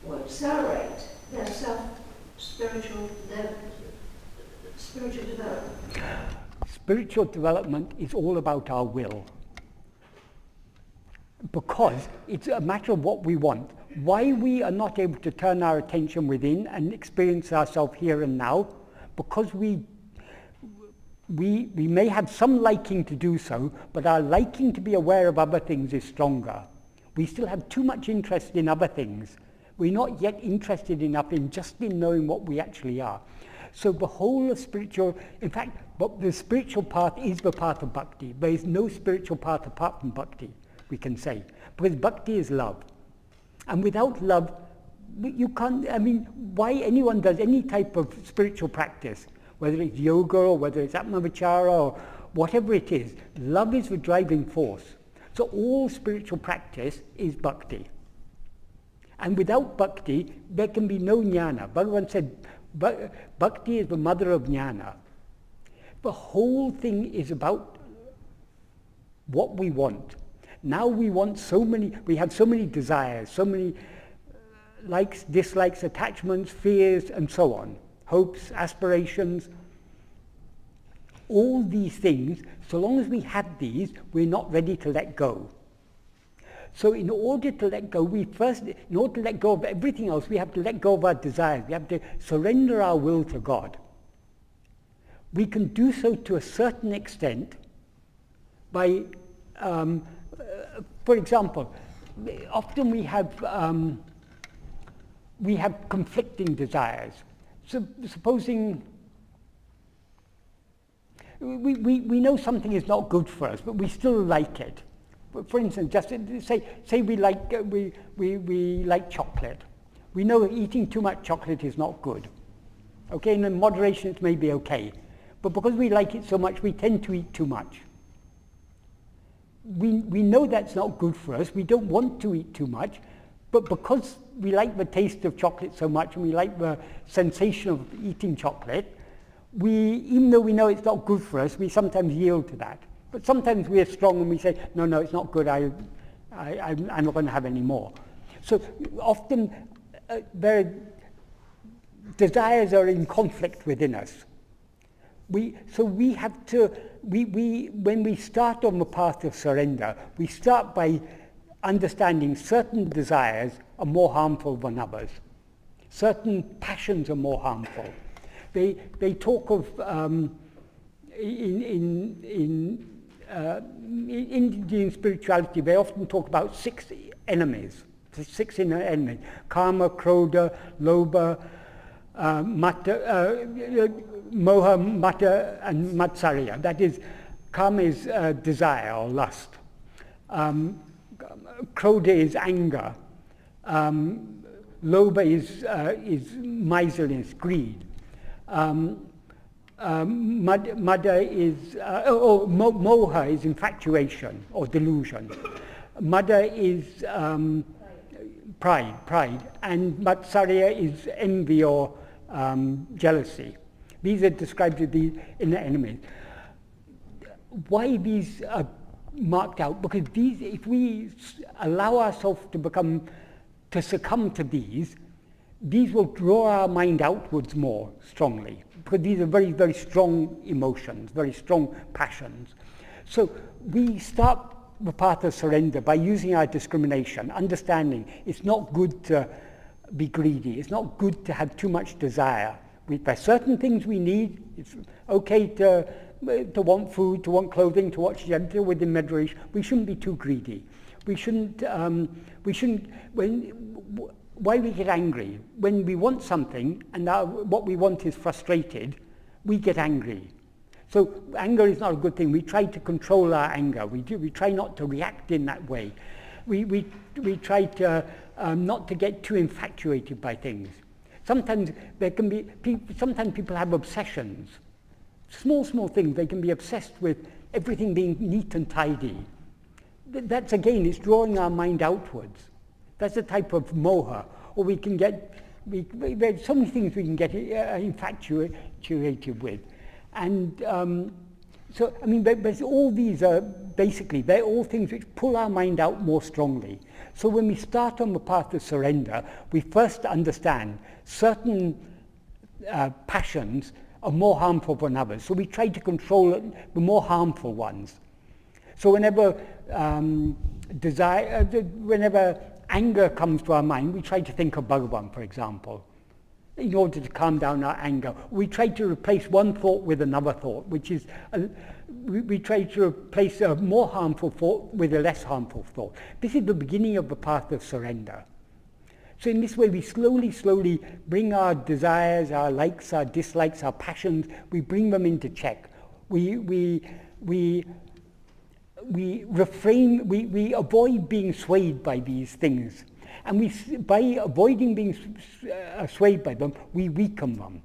or accelerate their spiritual development. Spiritual development is all about our will. Because it's a matter of what we want. Why we are not able to turn our attention within and experience ourselves here and now, because we may have some liking to do so, but our liking to be aware of other things is stronger. We still have too much interest in other things. We're not yet interested enough in just in knowing what we actually are. So the whole of spiritual, in fact, but the spiritual path is the path of bhakti. There is no spiritual path apart from bhakti, we can say. Because bhakti is love. And without love, you can't, I mean, why anyone does any type of spiritual practice, whether it's yoga or whether it's atmavichara or whatever it is, love is the driving force. So all spiritual practice is bhakti. And without bhakti, there can be no jnana. Bhagavan said, bhakti is the mother of jnana. The whole thing is about what we want. Now we want we have so many desires, so many likes, dislikes, attachments, fears, and so on. Hopes, aspirations. All these things, so long as we have these, we're not ready to let go. So in order to let go, in order to let go of everything else, we have to let go of our desires. We have to surrender our will to God. We can do so to a certain extent by, for example, often we have conflicting desires. So supposing we know something is not good for us, but we still like it. For instance, just say we like chocolate. We know eating too much chocolate is not good. Okay, and in moderation it may be okay. But because we like it so much, we tend to eat too much. We know that's not good for us. We don't want to eat too much. But because we like the taste of chocolate so much and we like the sensation of eating chocolate, even though we know it's not good for us, we sometimes yield to that. But sometimes we are strong and we say, no, it's not good, I'm not going to have any more. So often desires are in conflict within us. So we have to, when we start on the path of surrender, we start by understanding certain desires are more harmful than others. Certain passions are more harmful. They talk of, in Indian spirituality, they often talk about 6 enemies, 6 inner enemies: Kama, Krodha, Lobha, Moha, Mata, and Matsarya. That is, Kama is desire or lust. Krodha is anger. Lobha is miserliness, greed. Moha is infatuation or delusion. Mada is pride, and Matsarya is envy or jealousy. These are described as the inner enemies. Why these are marked out? Because if we allow ourselves to succumb to these will draw our mind outwards more strongly, because these are very, very strong emotions, very strong passions. So we start the path of surrender by using our discrimination, understanding it's not good to be greedy, it's not good to have too much desire. There are certain things we need. It's okay to to want food, to want clothing, to want shelter within moderation. We shouldn't be too greedy. We shouldn't, why we get angry? When we want something and now what we want is frustrated, we get angry. So anger is not a good thing. We try to control our anger. We try not to react in that way. We try to not to get too infatuated by things. Sometimes sometimes people have obsessions. Small things, they can be obsessed with everything being neat and tidy. That's again, it's drawing our mind outwards. That's a type of moha. Or we can get, there's so many things we can get infatuated with. And so, I mean, but all these are basically, they're all things which pull our mind out more strongly. So when we start on the path of surrender, we first understand certain passions are more harmful than others. So we try to control the more harmful ones. So whenever whenever anger comes to our mind, we try to think of Bhagavan, for example, in order to calm down our anger. We try to replace one thought with another thought, which is, we try to replace a more harmful thought with a less harmful thought. This is the beginning of the path of surrender. So in this way, we slowly bring our desires, our likes, our dislikes, our passions, we bring them into check. We refrain, we avoid being swayed by these things. And by avoiding being swayed by them, we weaken them.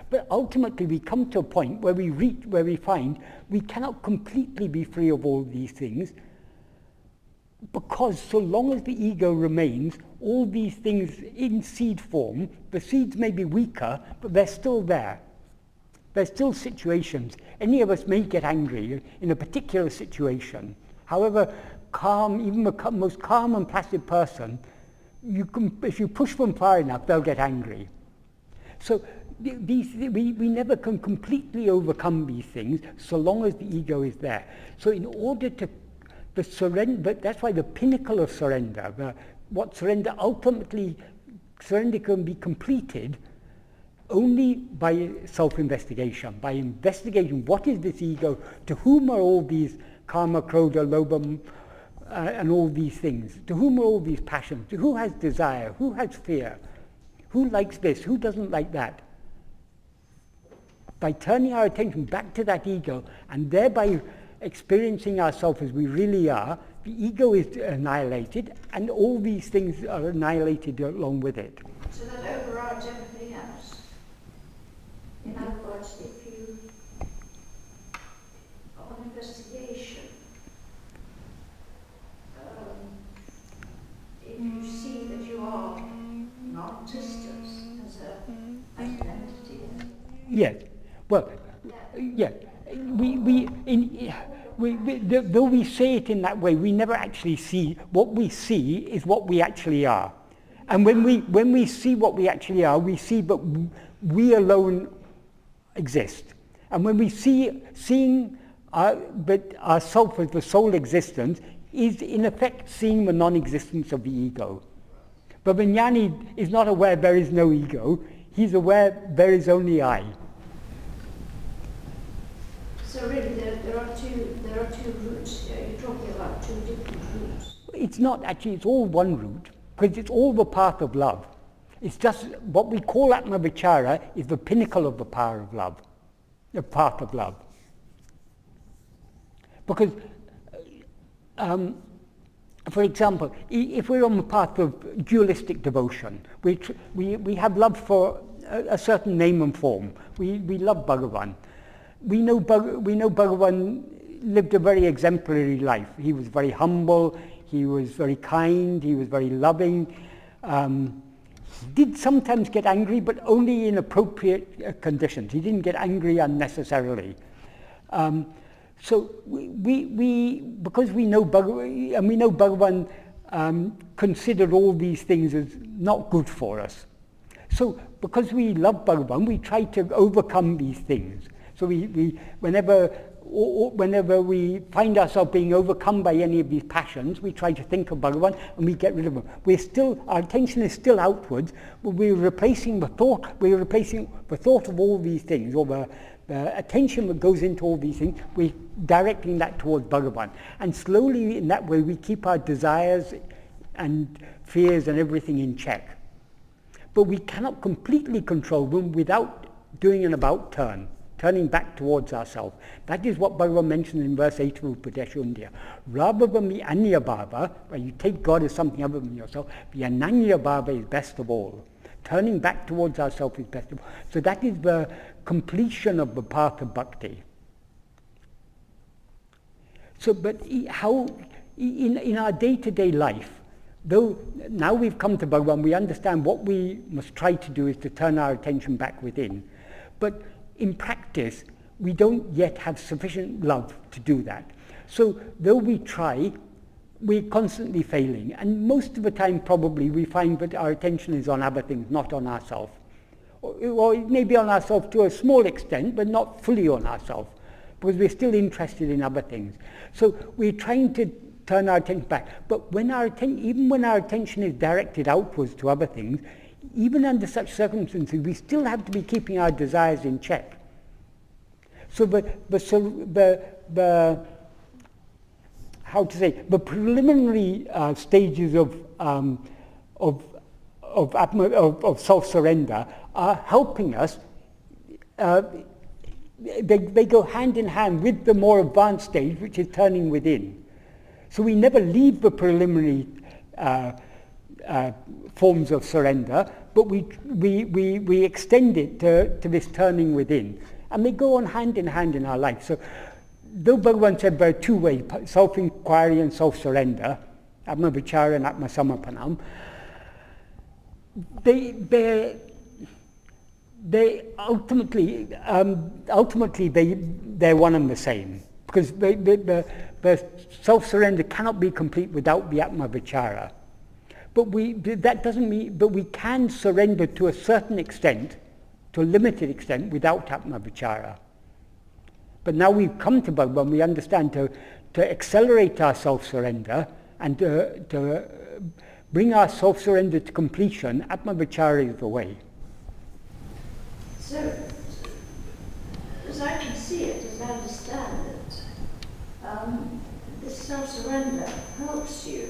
But ultimately, we come to a point where we find we cannot completely be free of all these things, because so long as the ego remains, all these things in seed form, the seeds may be weaker, but they're still there. There's still situations. Any of us may get angry in a particular situation. However calm, even the most calm and placid person, if you push them far enough, they'll get angry. So we never can completely overcome these things so long as the ego is there. So in order to surrender, but that's why the pinnacle of surrender, surrender can be completed only by self-investigation, by investigating what is this ego, to whom are all these karma, krodha, lobha, and all these things, to whom are all these passions, to who has desire, who has fear, who likes this, who doesn't like that. By turning our attention back to that ego and thereby experiencing ourselves as we really are, the ego is annihilated and all these things are annihilated along with it. So that overrides everything else. In other words, if you, on investigation, if you see that you are non-existent as an entity. Yes. Well, yeah. Though we say it in that way, we never actually see. What we see is what we actually are. And when we see what we actually are, we see that we alone exist. And when we seeing ourself as the sole existence is in effect seeing the non-existence of the ego. But the jnani is not aware there is no ego, he's aware there is only I. So really there are two routes here. You're talking about two different routes. It's not actually, it's all one route, because it's all the path of love. It's just what we call Atma-vichara is the pinnacle of the power of love, the path of love. Because, for example, if we're on the path of dualistic devotion, we have love for a certain name and form. We love Bhagavan. We know Bhagavan lived a very exemplary life. He was very humble, he was very kind, he was very loving. Did sometimes get angry, but only in appropriate conditions. He didn't get angry unnecessarily. So because we know Bhagavan, and we know Bhagavan considered all these things as not good for us. So because we love Bhagavan, we try to overcome these things. So whenever or whenever we find ourselves being overcome by any of these passions, we try to think of Bhagavan and we get rid of them. Our attention is still outwards, but we're replacing the thought of all these things, or the attention that goes into all these things, we're directing that towards Bhagavan. And slowly in that way we keep our desires and fears and everything in check. But we cannot completely control them without doing an about turn, turning back towards ourselves. That is what Bhagavan mentioned in verse 8 of Upadeshundya. Rather than the Anya Bhava, where you take God as something other than yourself, the Ananya Bhava is best of all. Turning back towards ourselves is best of all. So that is the completion of the path of bhakti. So, but how, in our day-to-day life, though now we've come to Bhagavan, we understand what we must try to do is to turn our attention back within. But in practice, we don't yet have sufficient love to do that. So though we try, we're constantly failing. And most of the time, probably, we find that our attention is on other things, not on ourselves. Or it may be on ourselves to a small extent, but not fully on ourselves, because we're still interested in other things. So we're trying to turn our attention back. But even when our attention is directed outwards to other things, even under such circumstances, we still have to be keeping our desires in check. So the preliminary stages of self-surrender are helping us. They go hand in hand with the more advanced stage, which is turning within. So we never leave the preliminary forms of surrender, but we extend it to this turning within. And they go on hand in hand in our life. So though Bhagavan said there are two ways, self-inquiry and self-surrender, Atma-vichara and Atma-samarpanam, they ultimately they're one and the same, because the self-surrender cannot be complete without the Atma-vichara. But that doesn't mean, but we can surrender to a certain extent, to a limited extent, without Atma-vichara. But now we've come to Bhagavan, we understand to accelerate our self-surrender and to bring our self-surrender to completion, Atma-vichara is the way. So, as I can see it, as I understand it, this self-surrender helps you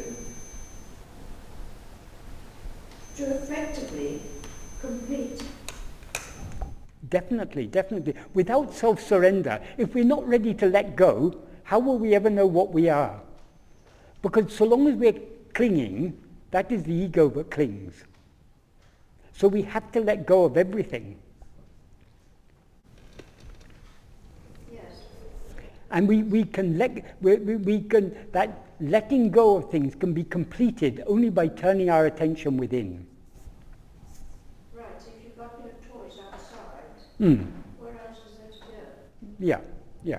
to effectively complete. Definitely. Without self-surrender, if we're not ready to let go, how will we ever know what we are? Because so long as we're clinging, that is the ego that clings. So we have to let go of everything. And that letting go of things can be completed only by turning our attention within. Right, so if you've got no toys outside, where else is there to go? Yeah.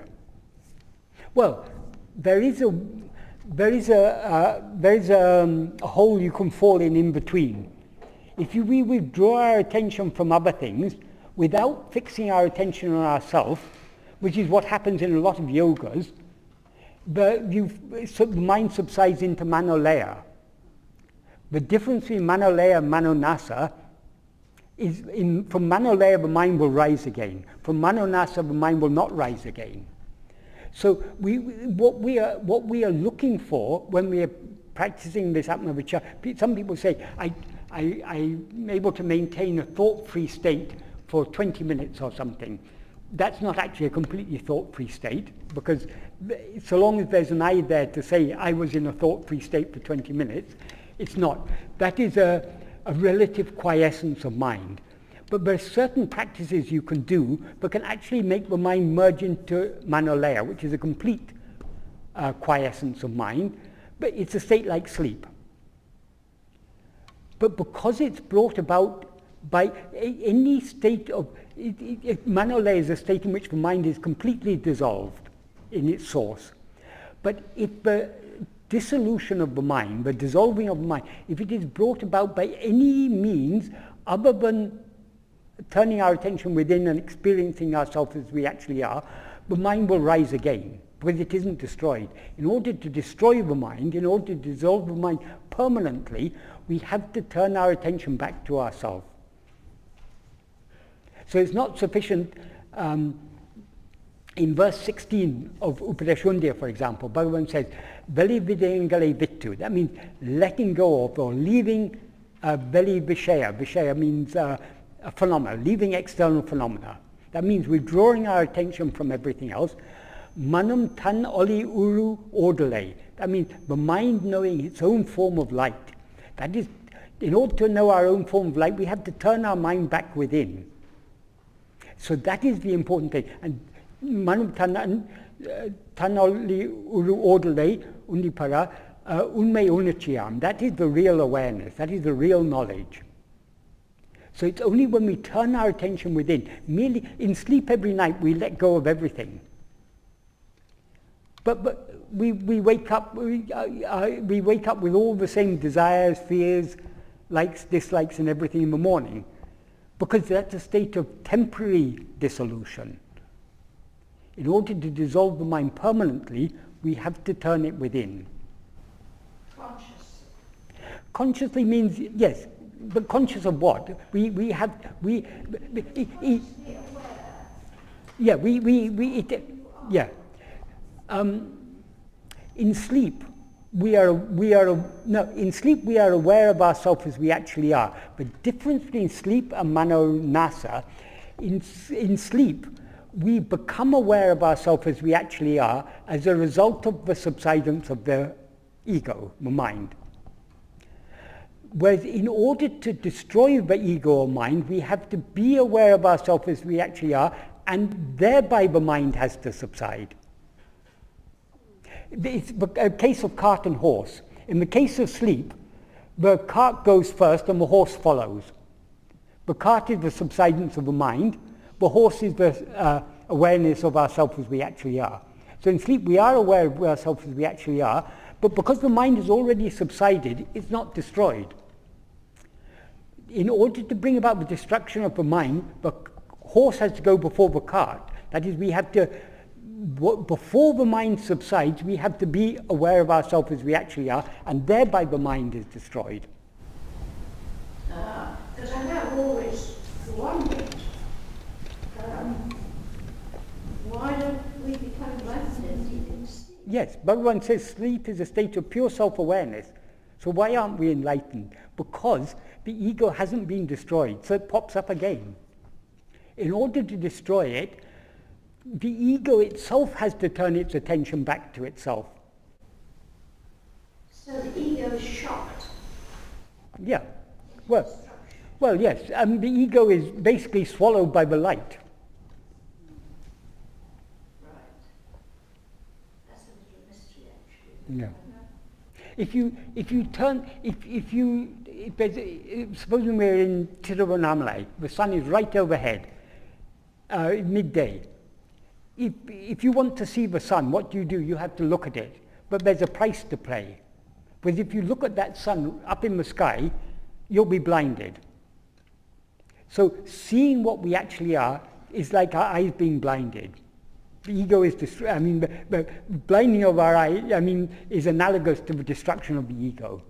Well, there is a hole you can fall in between. If we withdraw our attention from other things without fixing our attention on ourselves, which is what happens in a lot of yogas, the mind subsides into manolaya. The difference between manolaya and manonasa is from manolaya the mind will rise again. From manonasa the mind will not rise again. So what we are looking for when we are practicing this Atma-vichara, some people say, I'm able to maintain a thought-free state for 20 minutes or something. That's not actually a completely thought-free state, because so long as there's an I there to say I was in a thought-free state for 20 minutes, it's not. That is a relative quiescence of mind. But there are certain practices you can do that can actually make the mind merge into manolaya, which is a complete quiescence of mind, but it's a state like sleep. But because it's brought about by any state of manolaya is a state in which the mind is completely dissolved in its source. But if the dissolution of the mind, the dissolving of the mind, if it is brought about by any means other than turning our attention within and experiencing ourselves as we actually are, the mind will rise again because it isn't destroyed. In order to destroy the mind, in order to dissolve the mind permanently, we have to turn our attention back to ourselves. So it's not sufficient. In verse 16 of Upadeshundya, for example, Bhagavan says, Veli videngale vittu. That means letting go of or leaving veli vishaya. Vishaya means a phenomena, leaving external phenomena. That means withdrawing our attention from everything else. Manam tan oli uru ordale. That means the mind knowing its own form of light. That is, in order to know our own form of light, we have to turn our mind back within. So that is the important thing. And manam tan oli uru ordale unipara unme unachiyam. That is the real awareness. That is the real knowledge. So it's only when we turn our attention within. Merely in sleep every night we let go of everything. But we wake up we wake up with all the same desires, fears, likes, dislikes, and everything in the morning, because that's a state of temporary dissolution. In order to dissolve the mind permanently, we have to turn it within. Consciously means yes, but conscious of what? In sleep, in sleep we are aware of ourselves as we actually are. The difference between sleep and manonasa, in sleep, we become aware of ourselves as we actually are as a result of the subsidence of the ego, the mind. Whereas in order to destroy the ego or mind, we have to be aware of ourselves as we actually are, and thereby the mind has to subside. It's a case of cart and horse. In the case of sleep, the cart goes first and the horse follows. The cart is the subsidence of the mind, the horse is the awareness of ourselves as we actually are. So in sleep we are aware of ourselves as we actually are, but because the mind has already subsided, it's not destroyed. In order to bring about the destruction of the mind, the horse has to go before the cart. That is, we have to, before the mind subsides, we have to be aware of ourselves as we actually are, and thereby the mind is destroyed. Because I have always wondered, why don't we become enlightened in sleep? Yes, Bhagavan says sleep is a state of pure self-awareness. So why aren't we enlightened? Because the ego hasn't been destroyed, so it pops up again. In order to destroy it, the ego itself has to turn its attention back to itself. So the ego is shocked. Yeah. Well, yes. The ego is basically swallowed by the light. Right. That's a little mystery, actually. Yeah. Supposing we're in Tiruvannamalai, the sun is right overhead, midday. If you want to see the sun, what do? You have to look at it. But there's a price to pay. Because if you look at that sun up in the sky, you'll be blinded. So seeing what we actually are is like our eyes being blinded. The ego is the blinding of our eye, is analogous to the destruction of the ego.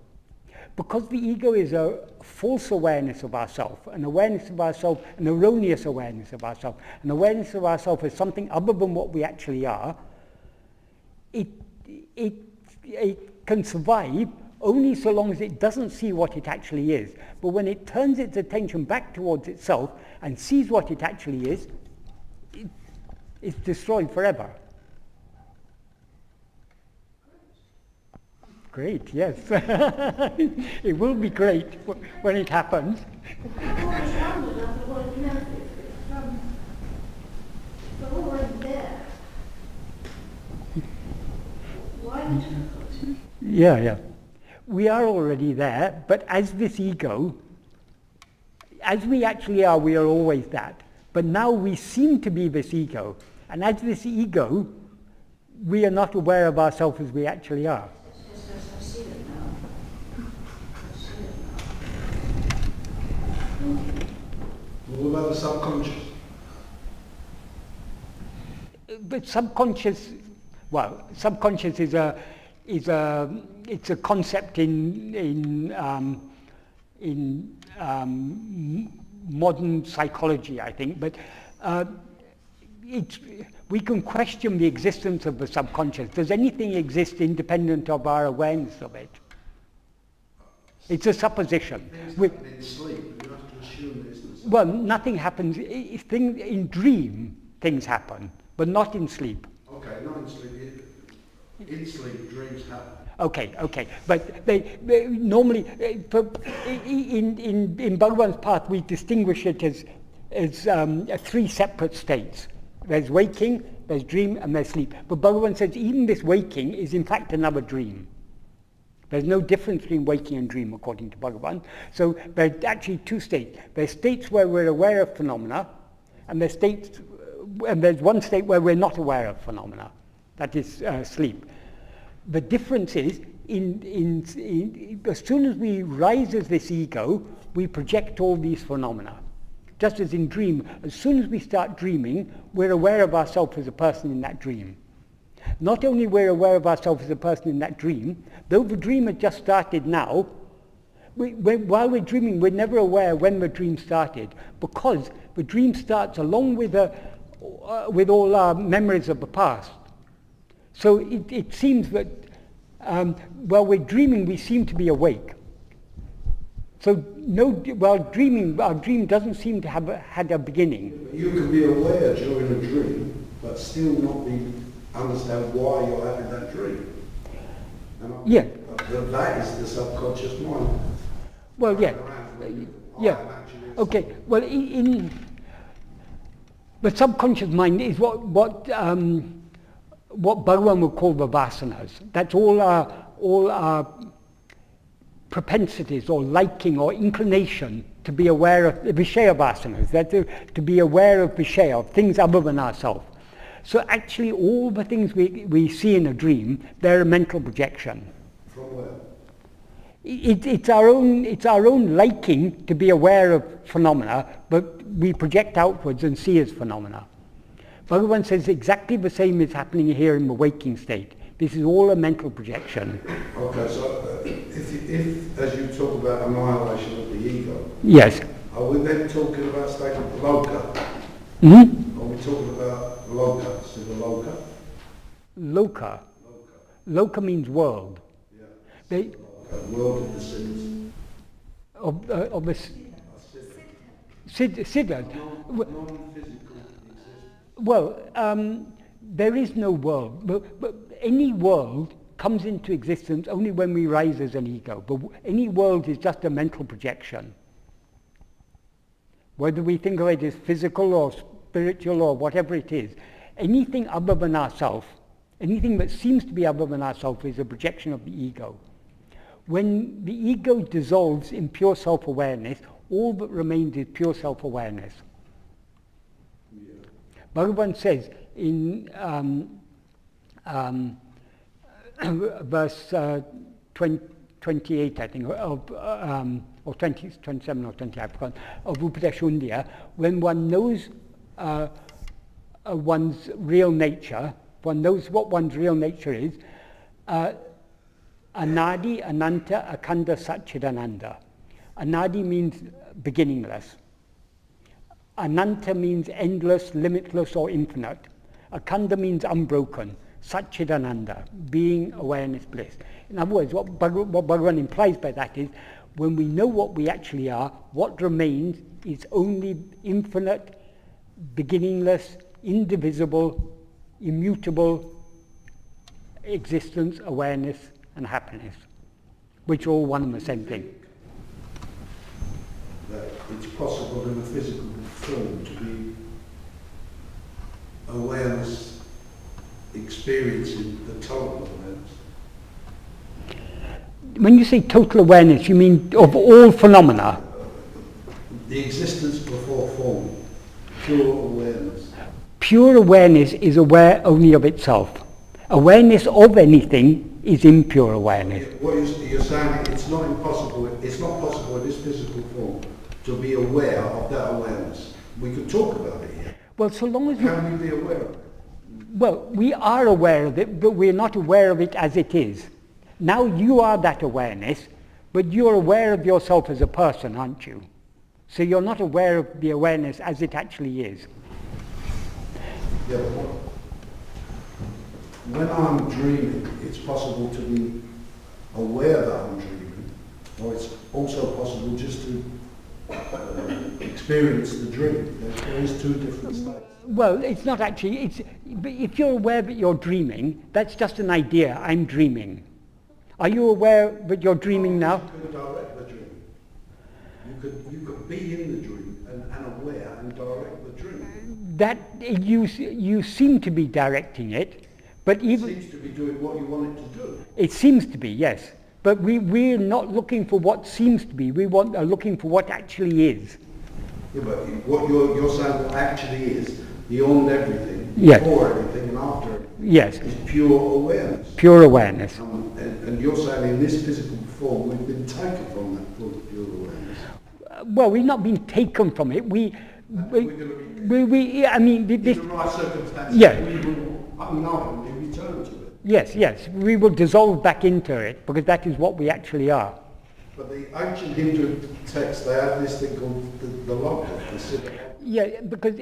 Because the ego is a false awareness of ourselves, an awareness of ourselves, an erroneous awareness of ourselves, an awareness of ourselves as something other than what we actually are, it can survive only so long as it doesn't see what it actually is. But when it turns its attention back towards itself and sees what it actually is, it's destroyed forever. Great, yes. It will be great when it happens. I've always wondered, we're already there. Why the difficulty? Yeah. We are already there, but as this ego, as we actually are, we are always that. But now we seem to be this ego. And as this ego, we are not aware of ourselves as we actually are. Yes, I see it now. What about the subconscious? but subconscious, well, subconscious is a it's a concept in modern psychology, I think, but we can question the existence of the subconscious. Does anything exist independent of our awareness of it? It's a supposition. In sleep, you have to assume it's the sleep. Well, nothing happens. In dream, things happen, but not in sleep. Okay, not in sleep. In sleep, dreams happen. Okay, but they normally, in Bhagavan's path, we distinguish it as three separate states. There's waking, there's dream, and there's sleep. But Bhagavan says even this waking is in fact another dream. There's no difference between waking and dream according to Bhagavan. So there's actually two states. There's states where we're aware of phenomena, and there's one state where we're not aware of phenomena. That is sleep. The difference is, as soon as we rise as this ego, we project all these phenomena. Just as in dream, as soon as we start dreaming, we're aware of ourselves as a person in that dream. Not only we're aware of ourselves as a person in that dream, though the dream had just started now, while we're dreaming, we're never aware when the dream started, because the dream starts along with all our memories of the past. So it seems that while we're dreaming, we seem to be awake. So while dreaming, our dream doesn't seem to have had a beginning. You can be aware during a dream, but still not understand why you're having that dream. Yeah. That is the subconscious mind. Well, yeah. Yeah. Okay. Well, in the subconscious mind is what Bhagavan would call the vasanas. That's all our propensities or liking or inclination to be aware of the Vishaya vasanas, that to be aware of Vishaya, of things other than ourselves. So actually all the things we see in a dream, they're a mental projection. From where? It's our own liking to be aware of phenomena, but we project outwards and see as phenomena. Bhagavan says exactly the same is happening here in the waking state. This is all a mental projection. Okay, so if as you talk about annihilation of the ego, Yes. are we then talking about state of loka? Mm-hmm. Are we talking about loka, Siva-loka? Loka. Loka means world. Yeah. World of the siddhas. Of the siddhas. Non-physical existence. Well, there is no world, but any world comes into existence only when we rise as an ego. But any world is just a mental projection. Whether we think of it as physical or spiritual or whatever it is, anything other than ourself, anything that seems to be other than ourself is a projection of the ego. When the ego dissolves in pure self-awareness, all that remains is pure self-awareness. Yeah. Bhagavan says in verse 28, I think, or 27 or 20, I've forgotten, of Upadeshundya, when one knows one's real nature, one knows what one's real nature is, Anadi, Ananta, Akhanda, Satchidananda. Anadi means beginningless. Ananta means endless, limitless, or infinite. Akhanda means unbroken. Satchidananda, being, awareness, bliss. In other words, what Bhagavan implies by that is, when we know what we actually are, what remains is only infinite, beginningless, indivisible, immutable existence, awareness, and happiness, which are all one and the same thing. That it's possible in a physical form to be awareness, experiencing the total awareness. When you say total awareness, you mean of all phenomena? The existence before form, pure awareness. Pure awareness is aware only of itself. Awareness of anything is impure awareness. What you're saying, it's not possible in this physical form to be aware of that awareness. We could talk about it here. Well, so long as Can we be aware of it? Well, we are aware of it, but we're not aware of it as it is. Now you are that awareness, but you're aware of yourself as a person, aren't you? So you're not aware of the awareness as it actually is. Yeah, but when I'm dreaming, it's possible to be aware that I'm dreaming, or it's also possible just to experience the dream. There is two different states. Well, it's not actually, but if you're aware that you're dreaming, that's just an idea, I'm dreaming. Are you aware that you're dreaming now? You could direct the dream. You could be in the dream and aware and direct the dream. That, you seem to be directing it, but It even... seems to be doing what you want it to do. It seems to be, yes. But we're not looking for what seems to be, are looking for what actually is. Yeah, but what you're saying what actually is, beyond everything, Yes. before everything and after everything, Yes, is pure awareness. pure awareness. And you're saying in this physical form we've been taken from that pure awareness. Well, we've not been taken from it. I mean, In this, the right circumstances, Yeah. we will unknowingly return to it. yes, we will dissolve back into it because that is what we actually are. But the ancient Hindu texts, they have this thing called the logos, the siddha. Yeah, because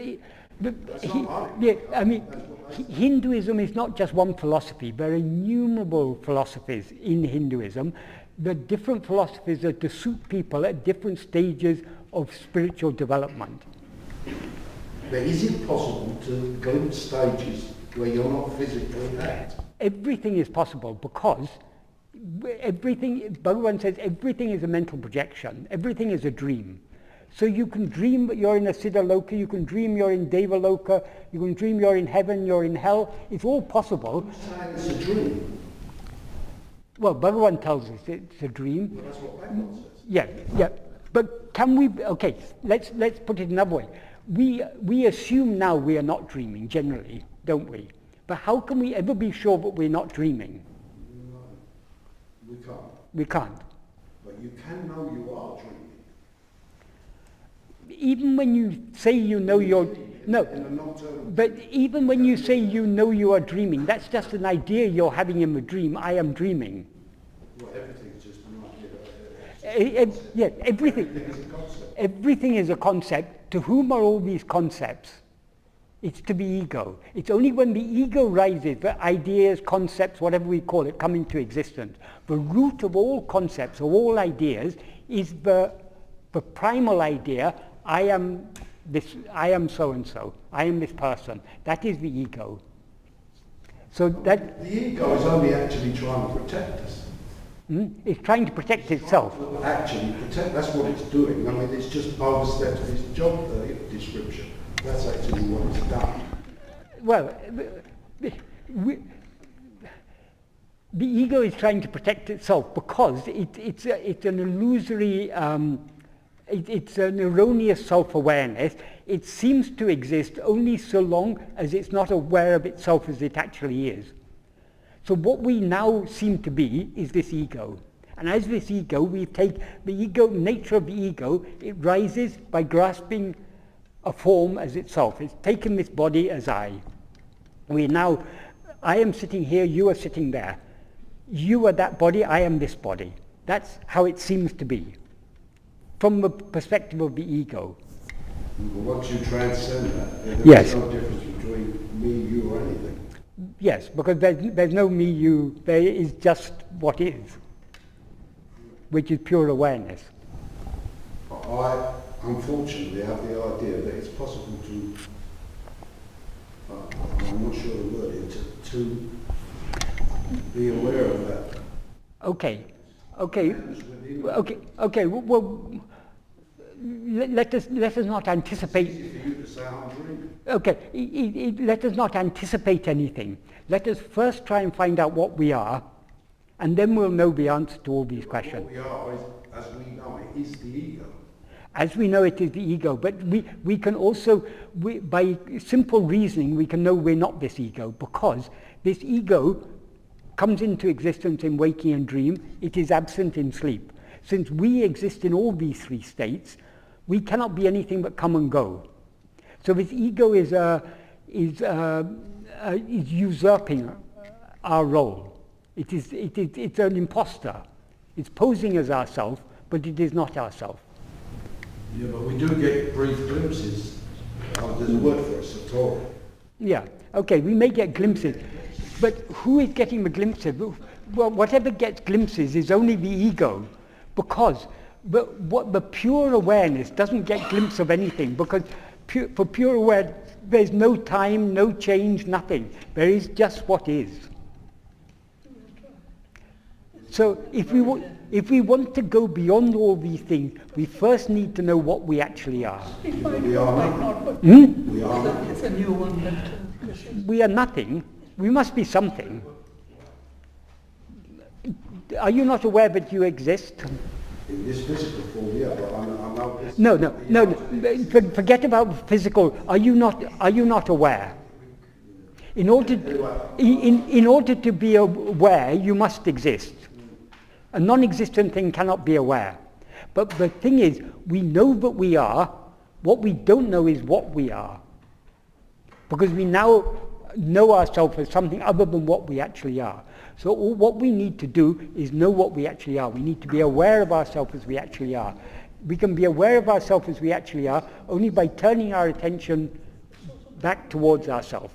That's not right. yeah, I mean, That's what they say. Hinduism is not just one philosophy. There are innumerable philosophies in Hinduism. The different philosophies are to suit people at different stages of spiritual development. But is it possible to go to stages where you're not physically at? Everything is possible because everything, Bhagavan says, everything is a mental projection. Everything is a dream. So you can dream that you're in a Siddha Loka, you can dream you're in Deva Loka, you can dream you're in heaven, you're in hell. It's all possible. Who's saying it's a dream? Well, Bhagavan tells us it's a dream. Well, that's what Bhagavad says. Yeah. But can we, okay, let's put it another way. We assume now we are not dreaming, generally, don't we? But how can we ever be sure that we're not dreaming? No, we can't. We can't. But you can know you are dreaming. Even when you say you know you're... No, In a nocturnal. but even when you say you know you are dreaming, that's just an idea you're having in the dream. I am dreaming. Well, everything's just an idea. Yeah, everything. Everything is a concept. Everything is a concept. To whom are all these concepts? It's to the ego. It's only when the ego rises that ideas, concepts, whatever we call it, come into existence. The root of all concepts, of all ideas, is the primal idea, I am so-and-so, I am this person. That is the ego. So that The ego is only actually trying to protect us. it's trying to protect itself. Actually protect, that's what it's doing. I mean, it's just overstepped its job description. That's actually what it's done. Well, the ego is trying to protect itself because it's an illusory, it's an erroneous self-awareness. It seems to exist only so long as it's not aware of itself as it actually is. So what we now seem to be is this ego. And as this ego, we take the ego, nature of the ego, it rises by grasping a form as itself. It's taken this body as I. I am sitting here, you are sitting there. You are that body, I am this body. That's how it seems to be, from the perspective of the ego. But once you transcend that, there's Yes. no difference between me, you, or anything. Yes, because there's no me, you, there is just what is, which is pure awareness. I unfortunately have the idea that it's possible to, I'm not sure the word is, to be aware of that. Okay. Well, let us not anticipate. It's easy for you to say I'm dreaming. Okay, let us not anticipate anything. Let us first try and find out what we are, and then we'll know the answer to all these questions. What we are, as we know it, is the ego. As we know it is the ego, but we can also, by simple reasoning, we can know we're not this ego, because this ego comes into existence in waking and dream. It is absent in sleep. Since we exist in all these three states, we cannot be anything but come and go. So this ego is is usurping our role. It's an imposter. It's posing as ourself, but it is not ourself. Yeah, but we do get brief glimpses. There's a word for it, satori. Yeah, okay, we may get glimpses, but who is getting the glimpses? Well, whatever gets glimpses is only the ego, because the pure awareness doesn't get glimpse of anything, because for pure awareness, there's no time, no change, nothing. There is just what is. So if we want to go beyond all these things, we first need to know what we actually are. We are nothing. Hmm? We are nothing. It's a new one that We are nothing. We must be something. Are you not aware that you exist? In this physical form, yeah, but I'm not... No. Forget about physical. Are you not aware? In order to be aware, you must exist. A non-existent thing cannot be aware. But the thing is, we know that we are. What we don't know is what we are. Because we now know ourselves as something other than what we actually are. So what we need to do is know what we actually are. We need to be aware of ourselves as we actually are. We can be aware of ourselves as we actually are only by turning our attention back towards ourselves.